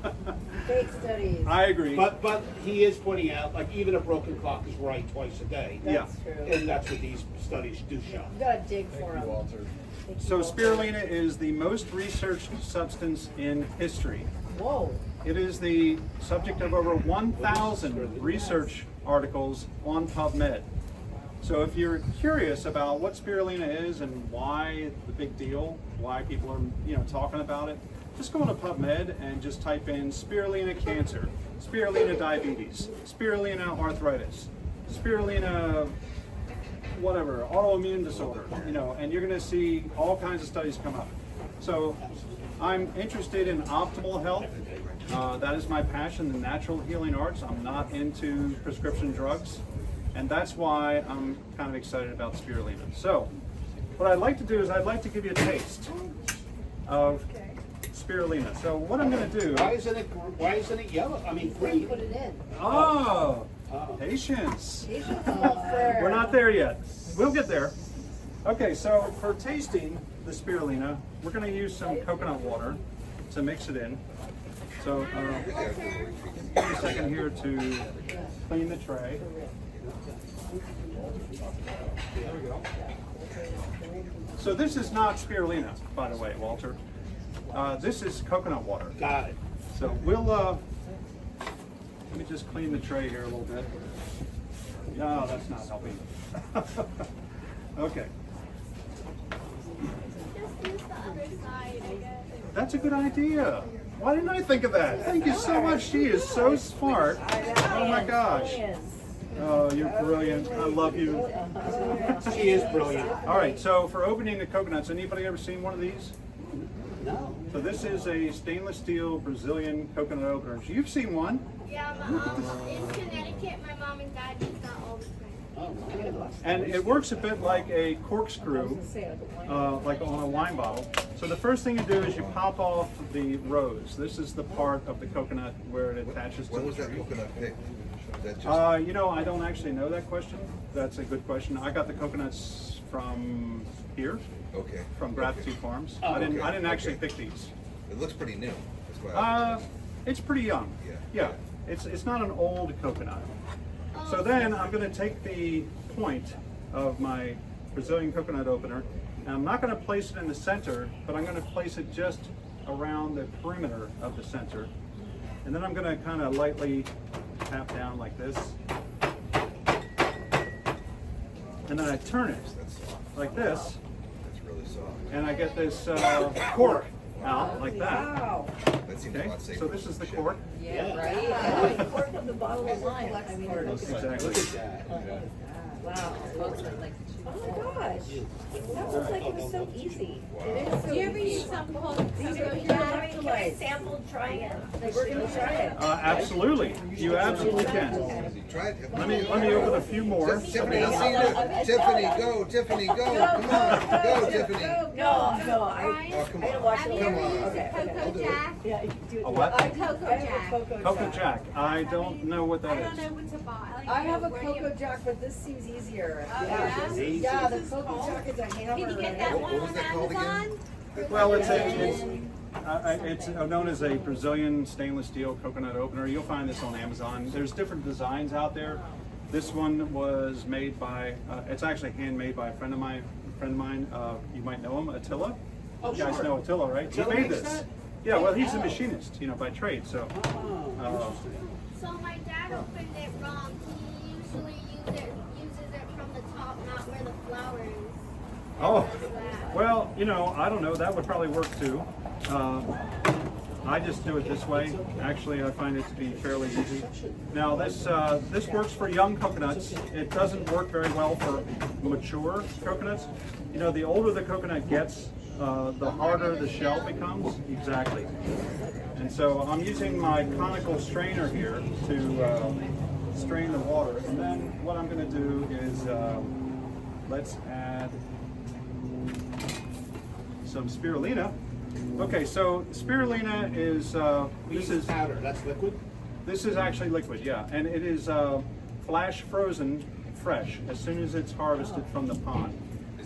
Fake studies. I agree. But he is pointing out, like, even a broken clock is right twice a day. Yeah. That's true. And that's what these studies do show. You gotta dig for Thank them. you, Walter. So spirulina is the most researched substance in history. Whoa. It is the subject of over 1,000 research articles on PubMed. So if you're curious about what spirulina is and why the big deal, why people are talking about it, just go into PubMed and just type in spirulina cancer, spirulina diabetes, spirulina arthritis, spirulina whatever, autoimmune disorder, and you're going to see all kinds of studies come up. So I'm interested in optimal health. That is my passion, the natural healing arts. I'm not into prescription drugs, and that's why I'm kind of excited about spirulina. So what I'd like to do is I'd like to give you a taste of spirulina. So what I'm going to do... Why isn't it yellow? I mean, green. Put it in. Oh, patience. For We're not there yet. We'll get there. Okay, so for tasting the spirulina, we're going to use some coconut water to mix it in. So give me a second here to clean the tray. There we go. So this is not spirulina, by the way, Walter. This is coconut water. Got it. So we'll, let me just clean the tray here a little bit. No, that's not helping. Okay, Just use the other side, I guess. that's a good idea. Why didn't I think of that? Thank you so much. She is so smart. Oh my gosh. Oh, you're brilliant. I love you. She is brilliant. All right, so for opening the coconuts, anybody ever seen one of these? No. So this is a stainless steel Brazilian coconut opener. You've seen one. Yeah, in Connecticut, my mom and dad use that all the time. And it works a bit like a corkscrew, like on a wine bottle. So the first thing you do is you pop off the rose. This is the part of the coconut where it attaches to When the was that tree. coconut picked? Is that just I don't actually know that question. That's a good question. I got the coconuts from here, okay? from Gratitude Okay. Farms. Oh, I didn't okay, actually okay. pick these. It looks pretty new. That's why I It's pretty young. Yeah. It's not an old coconut. So then I'm going to take the point of my Brazilian coconut opener, and I'm not going to place it in the center, but I'm going to place it just around the perimeter of the center. And then I'm going to kind of lightly tap down like this. And then I turn it that's soft. like this, That's really soft. and I get this cork out like that. Wow. That seems a Okay, lot safer. so this is the than cork. shipping. Yeah, right? A quarter of the bottle of wine. I mean, Exactly. Look at that. wow. Oh my gosh. That was like, it was so easy. It is so Do you ever easy. use something called These are cocoa pure jack? electrolytes. Sample, try it. We're gonna try it. Absolutely, you absolutely can. Try it. Let me open a few more. Tiffany, let's see you. Tiffany, go. Tiffany, go. Come on. Go, Tiffany. No, I Oh, come gotta on. watch it. Come on. Okay, I'll Cocoa do it. jack? Yeah, you do it. A what? I do- Cocoa I have a Jack. Cocoa Jack. I don't know what that I don't is. know what to buy. I have a where do you- Cocoa Jack, but this seems easier. Oh, yeah? Yeah, the Cocoa Jack is a hammer. Can you get that What one was on that called again? Amazon? Well, it's known as a Brazilian stainless steel coconut opener. You'll find this on Amazon. There's different designs out there. This one was made by, it's actually handmade by a friend of mine. You might know him, Attila. Oh, You guys sure. know Attila, right? He Attila made makes this. that? Yeah, well, he's a machinist, by trade. So, So my dad opened it wrong. He usually uses it from the top, not where the flower is. oh, well, I don't know. That would probably work too. I just do it this way. Actually, I find it to be fairly easy. Now, this works for young coconuts. It doesn't work very well for mature coconuts. The older the coconut gets, the harder the shell becomes. Exactly. And so I'm using my conical strainer here to strain the water. And then what I'm going to do is let's add some spirulina. Okay, so spirulina is this is powder, that's liquid? this is actually liquid, yeah, and it is flash frozen fresh as soon as it's harvested from the pond.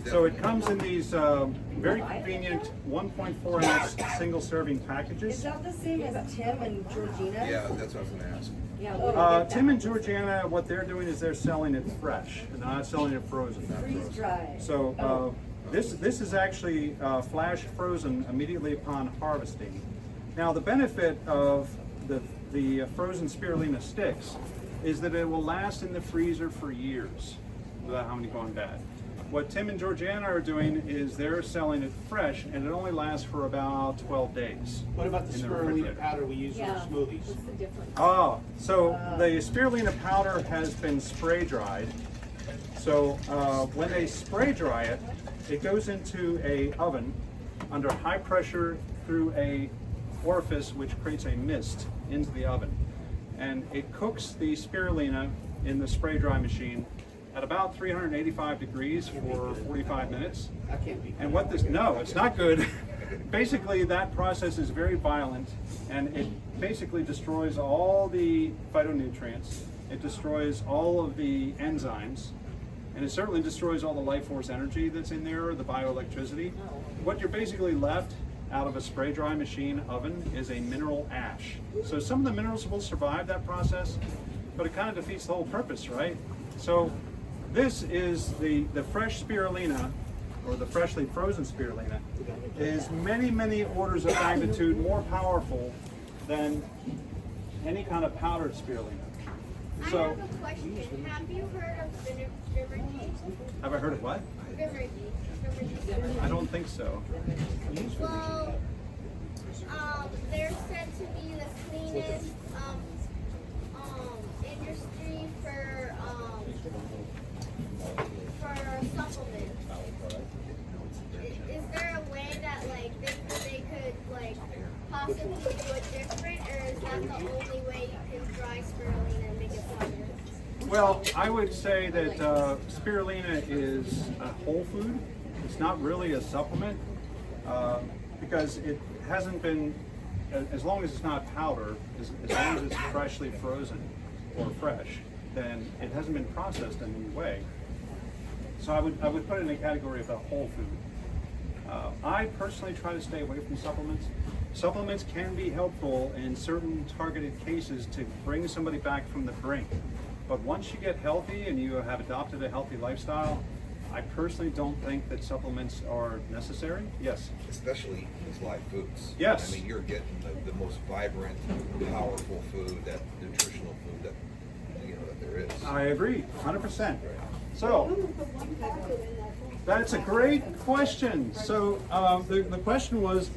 So it comes in these very convenient 1.4 ounce single serving Is packages. that the same as Tim and Georgina? Yeah, that's what I was gonna ask. Yeah, we'll get Tim that. and Georgiana, what they're doing is they're selling it fresh, and not selling it frozen. Freeze dry. So this is actually flash frozen immediately upon harvesting. Now the benefit of the frozen spirulina sticks is that it will last in the freezer for years without having gone bad. What Tim and Georgiana are doing is they're selling it fresh, and it only lasts for about 12 days. What about the in spirulina refrigerator. powder we use in our smoothies? What's the difference? Oh, so the spirulina powder has been spray dried. So when they spray dry it, it goes into a oven under high pressure through a orifice which creates a mist into the oven. And it cooks the spirulina in the spray dry machine at about 385 degrees for 45 minutes. That can't be. And what this, no, it's not good. Basically, that process is very violent, and it basically destroys all the phytonutrients. It destroys all of the enzymes, and it certainly destroys all the life force energy that's in there, the bioelectricity. What you're basically left out of a spray dry machine oven is a mineral ash. So some of the minerals will survive that process, but it kind of defeats the whole purpose, right? So this is the fresh spirulina, or the freshly frozen spirulina, is many, many orders of magnitude more powerful than any kind of powdered spirulina. I So, have a question. Have you heard of Vinergy? have I heard of what? Vinergy. I don't think so. Well, they're said to be the cleanest industry for supplements. Is there a way that they could possibly do it different, or is that the only way you can dry spirulina and make it powder? Well, I would say that spirulina is a whole food. It's not really a supplement because it hasn't been, as long as it's not powder, as long as it's freshly frozen or fresh, then it hasn't been processed in any way. So I would put it in the category of a whole food. I personally try to stay away from supplements. Supplements can be helpful in certain targeted cases to bring somebody back from the brink. But once you get healthy and you have adopted a healthy lifestyle, I personally don't think that supplements are necessary. Yes? Especially these live foods. Yes. I mean, you're getting the most vibrant, powerful food, that nutritional food that there is. I agree, 100%. So, that's a great question. So, the question was,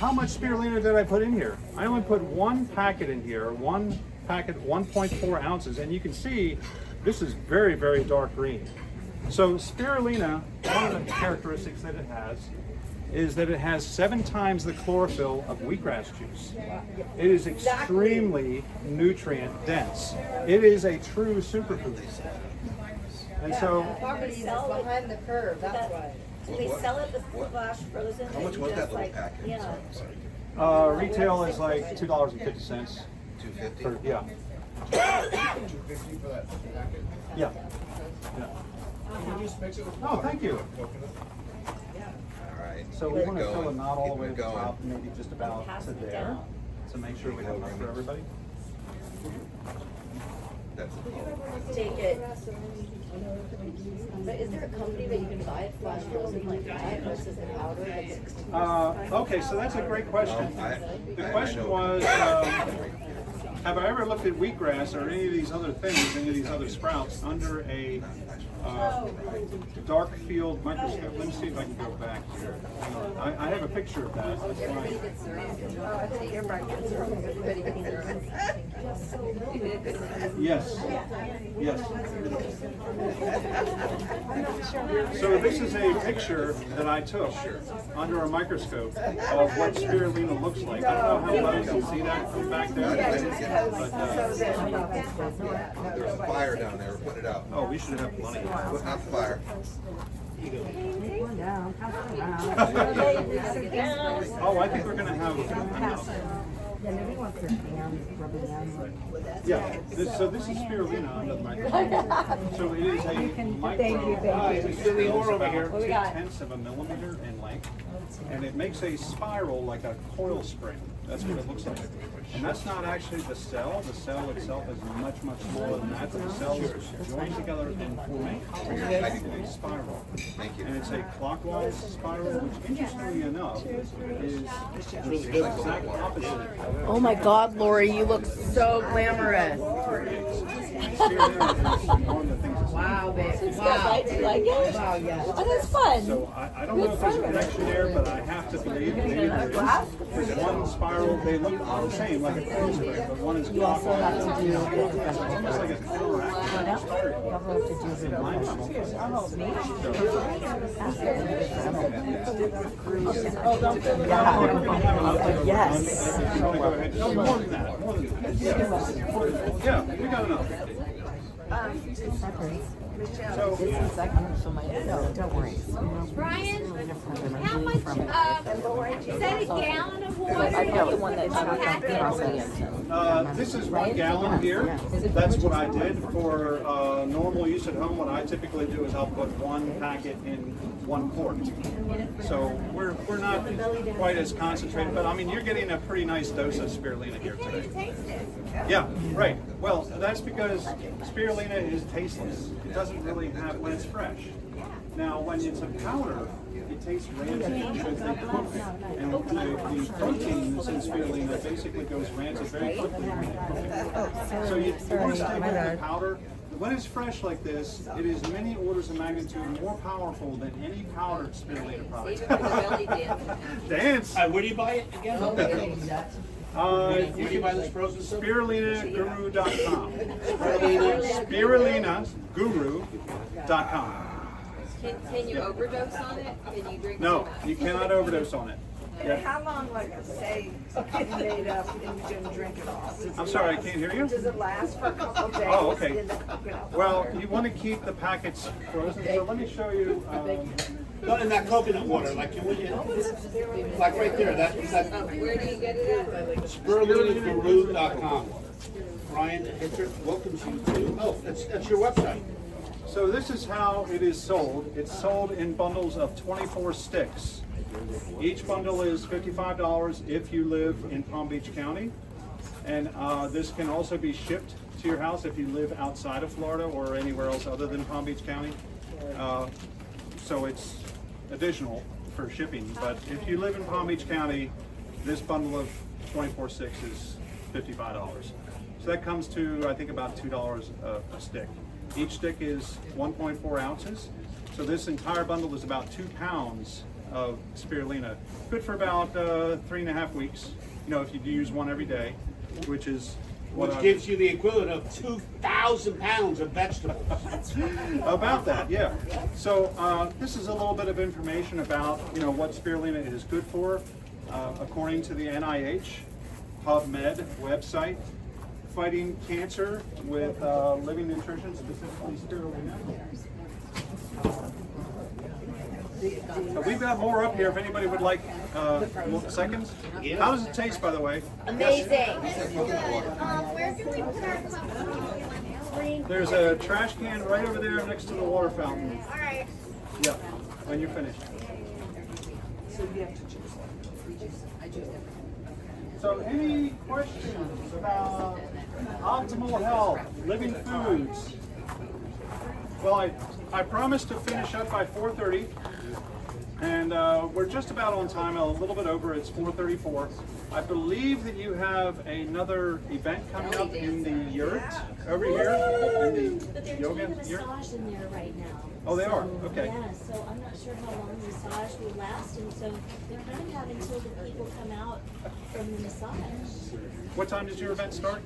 how much spirulina did I put in here? I only put one packet in here, one packet, 1.4 ounces, and you can see this is very, very dark green. So spirulina, one of the characteristics that it has is that it has 7 times the chlorophyll of wheatgrass juice. It is extremely nutrient dense. It is a true superfood. And so, Poverty is behind the curve, that's why. Do they sell it with flash frozen? How much was that little packet? Yeah. Sorry. retail is like $2.50. $2.50? Yeah. $2.50 for that packet? Yeah. Yeah. Can you just mix it with Oh, water? thank you. Coconut? All right. So we Keep want to fill it going. not all the Keep way it to the going. top, maybe just about Pass to it there, down. to make sure we have enough for everybody. That's Take it. But is there a company that you can buy it flash frozen like that versus the powder that's Okay, so that's a great question. The question know. was, have I ever looked at wheatgrass or any of these other things, any of these other sprouts, under a dark field microscope? Let me see if I can go back here. Hang on. I have a picture of that. That's fine. Yes. Yes. So this is a picture that I took under a microscope of what spirulina looks like. I don't know how well you can see that from back there. But, There's a fire down there. Put it out. oh, we should have plenty. Putting out the fire. Oh, I think we're gonna have enough. Yeah, so this is spirulina under the microscope. So it is a micro, it's really over here, 2/10 of a millimeter in length, and it makes a spiral like a coil spring. That's what it looks like. And that's not actually the cell. The cell itself is much, much smaller than that. The cells join together and form a spiral. Thank you. And it's a clockwise spiral, which interestingly enough is the exact opposite. Oh my God, Lori, you look so glamorous. Wow, babe. Wow. Do you like it? Wow, yes. Oh, that's fun. So I don't know if there's a connection there, but I have to believe maybe there is. There's one spiral, they look all the same, like a coil spring, but one is clockwise. It's almost like a counteraction Yes. No, more than that, more than that. Yeah, we got enough. So, Don't worry. Brian, how much, is that a gallon of water? I got the one that's this is 1 gallon here. That's what I did for normal use at home. What I typically do is I'll put 1 packet in 1 quart. So we're not quite as concentrated, but I mean, you're getting a pretty nice dose of spirulina here today. Yeah, right. Well, that's because spirulina is tasteless. It doesn't really have when it's fresh. Now, when it's a powder, it tastes rancid because they cook it. And the proteins in spirulina basically goes rancid very quickly when you cook it. So you want to stay away from the powder. When it's fresh like this, it is many orders of magnitude more powerful than any powdered spirulina product. Dance! Where do you buy it again? You Where do you buy this frozen stuff? Spirulinaguru.com. Spirulinaguru.com. Can you overdose on it? Can you drink No, you cannot overdose on it. Yeah. How long, like, say, getting made up and you didn't drink it all? I'm sorry, I can't hear you. Does it last for a couple days? Oh, okay. in the coconut Well, water? you want to keep the packets frozen, so let me show you. Not in that coconut water, like like right there, that's Where do you get it at? Spirulina.com. Brian HETRICH welcomes you to, oh, that's your website. So this is how it is sold. It's sold in bundles of 24 sticks. Each bundle is $55 if you live in Palm Beach County. And this can also be shipped to your house if you live outside of Florida or anywhere else other than Palm Beach County. So it's additional for shipping. But if you live in Palm Beach County, this bundle of 24 sticks is $55. So that comes to, I think, about $2 a stick. Each stick is 1.4 ounces. So this entire bundle is about 2 pounds of spirulina. Good for about 3.5 weeks. You know, if you do use one every day, which is what Which gives you the equivalent of 2,000 pounds of vegetables. about that, yeah. So this is a little bit of information about, you know, what spirulina is good for, according to the NIH PubMed website. Fighting cancer with living nutrition, specifically spirulina. We've got more up here if anybody would like seconds. How does it taste, by the way? Amazing. This is good. Where can we put our cups? There's a trash can right over there next to the water fountain. All right. Yeah, when you're finished. So you have to choose. We choose. I choose different. So any questions about optimal health, living foods? Well, I promised to finish up by 4:30, and we're just about on time, a little bit over. It's 4:34. I believe that you have another event coming up in the yurt over here, in But the they're yoga doing a yurt. massage in there right now. Oh, they are? So, Okay. Yeah, so I'm not sure how long the massage will last, and so they kind of have until the people come out from the massage. What time does your event start?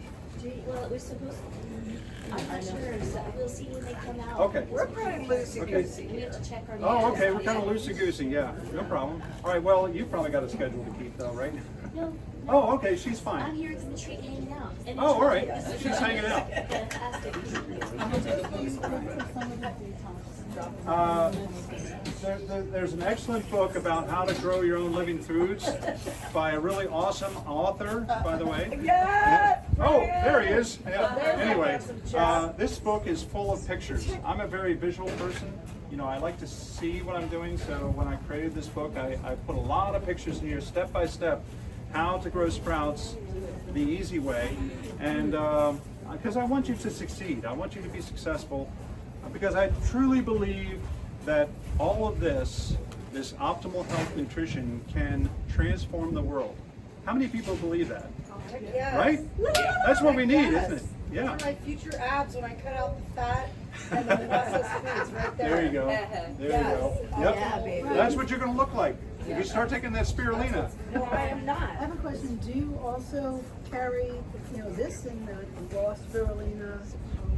Well, it was supposed to, I'm not sure, so we'll see when they come out. Okay. We're pretty loosey-goosey. We have to check our. Oh, okay, we're masks. kind of loosey-goosey, yeah, no problem. All right, well, you've probably got a schedule to keep though, right? No, Oh, okay, she's I'm fine. here at the retreat hanging out. And Oh, all right, this is she's hanging out. Fantastic. There's an excellent book about how to grow your own living foods by a really awesome author, by the way. Yeah. Oh, there he is. Yeah. Anyway, this book is full of pictures. I'm a very visual person. You know, I like to see what I'm doing, so when I created this book, I put a lot of pictures in here, step by step, how to grow sprouts the easy way. And because I want you to succeed, I want you to be successful, because I truly believe that all of this optimal health nutrition can transform the world. How many people believe that? Yes. Right? That's what we need, Yes. isn't it? Yeah. For my future abs, when I cut out the fat and the processed foods, right there. There you go. There you go. Oh, Yep. yeah, baby. That's what you're going to look like. If you start taking that spirulina. No, I am I not. have a question. Do you also carry, you know, this in the raw spirulina?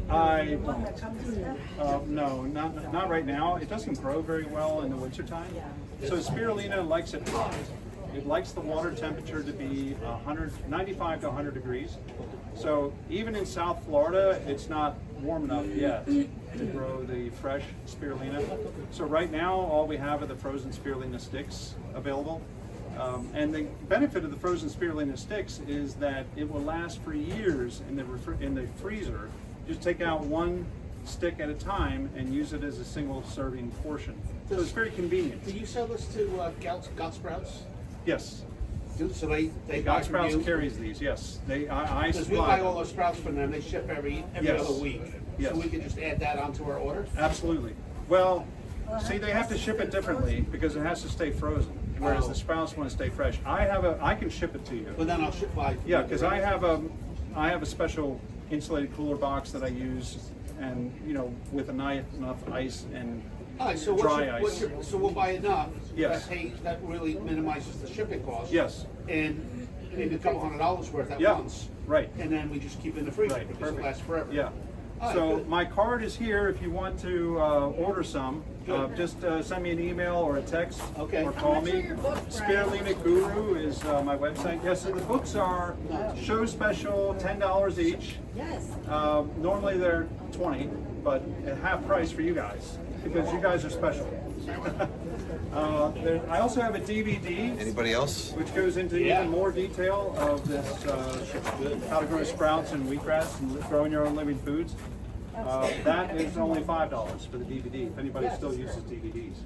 I The one don't. that comes in that? No, not right now. It doesn't grow very well in the wintertime. So spirulina likes it hot. It likes the water temperature to be 95 to 100 degrees. So even in South Florida, it's not warm enough yet to grow the fresh spirulina. So right now, all we have are the frozen spirulina sticks available. And the benefit of the frozen spirulina sticks is that it will last for years in the freezer. Just take out one stick at a time and use it as a single serving portion. So it's very convenient. Do you sell this to God Sprouts? Yes. So they buy God from Sprouts you? carries these, yes. I Because we supply buy all them. our sprouts from them, they ship every Yes. other week. Yes. So we can just add that onto our order? Absolutely. Well, see, they have to ship it differently because it has to stay frozen, whereas the Sprouts want to stay fresh. I can ship it to you. But then I'll ship by. Yeah, because I have a special insulated cooler box that I use, and you know, with enough ice and All right, so dry ice. so we'll buy enough. Yes. That really minimizes the shipping cost. Yes. And maybe a couple $100 worth at Yeah, once. right. And then we just keep it in the freezer Right, because perfect. it lasts forever. Yeah. All right, So good. my card is here if you want to order some. Good. Just send me an email or a text Okay. or call How much me. are your books, Brian? Spirulina Guru is my website. Yes, so the books are show special, $10 each. Yes. Normally they're 20, but at half price for you guys because you guys are special. I also have a DVD. Anybody else? Which goes into Yeah. even more detail of this, how to grow sprouts and wheatgrass and growing your own living foods. That is only $5 for the DVD, if anybody still uses DVDs.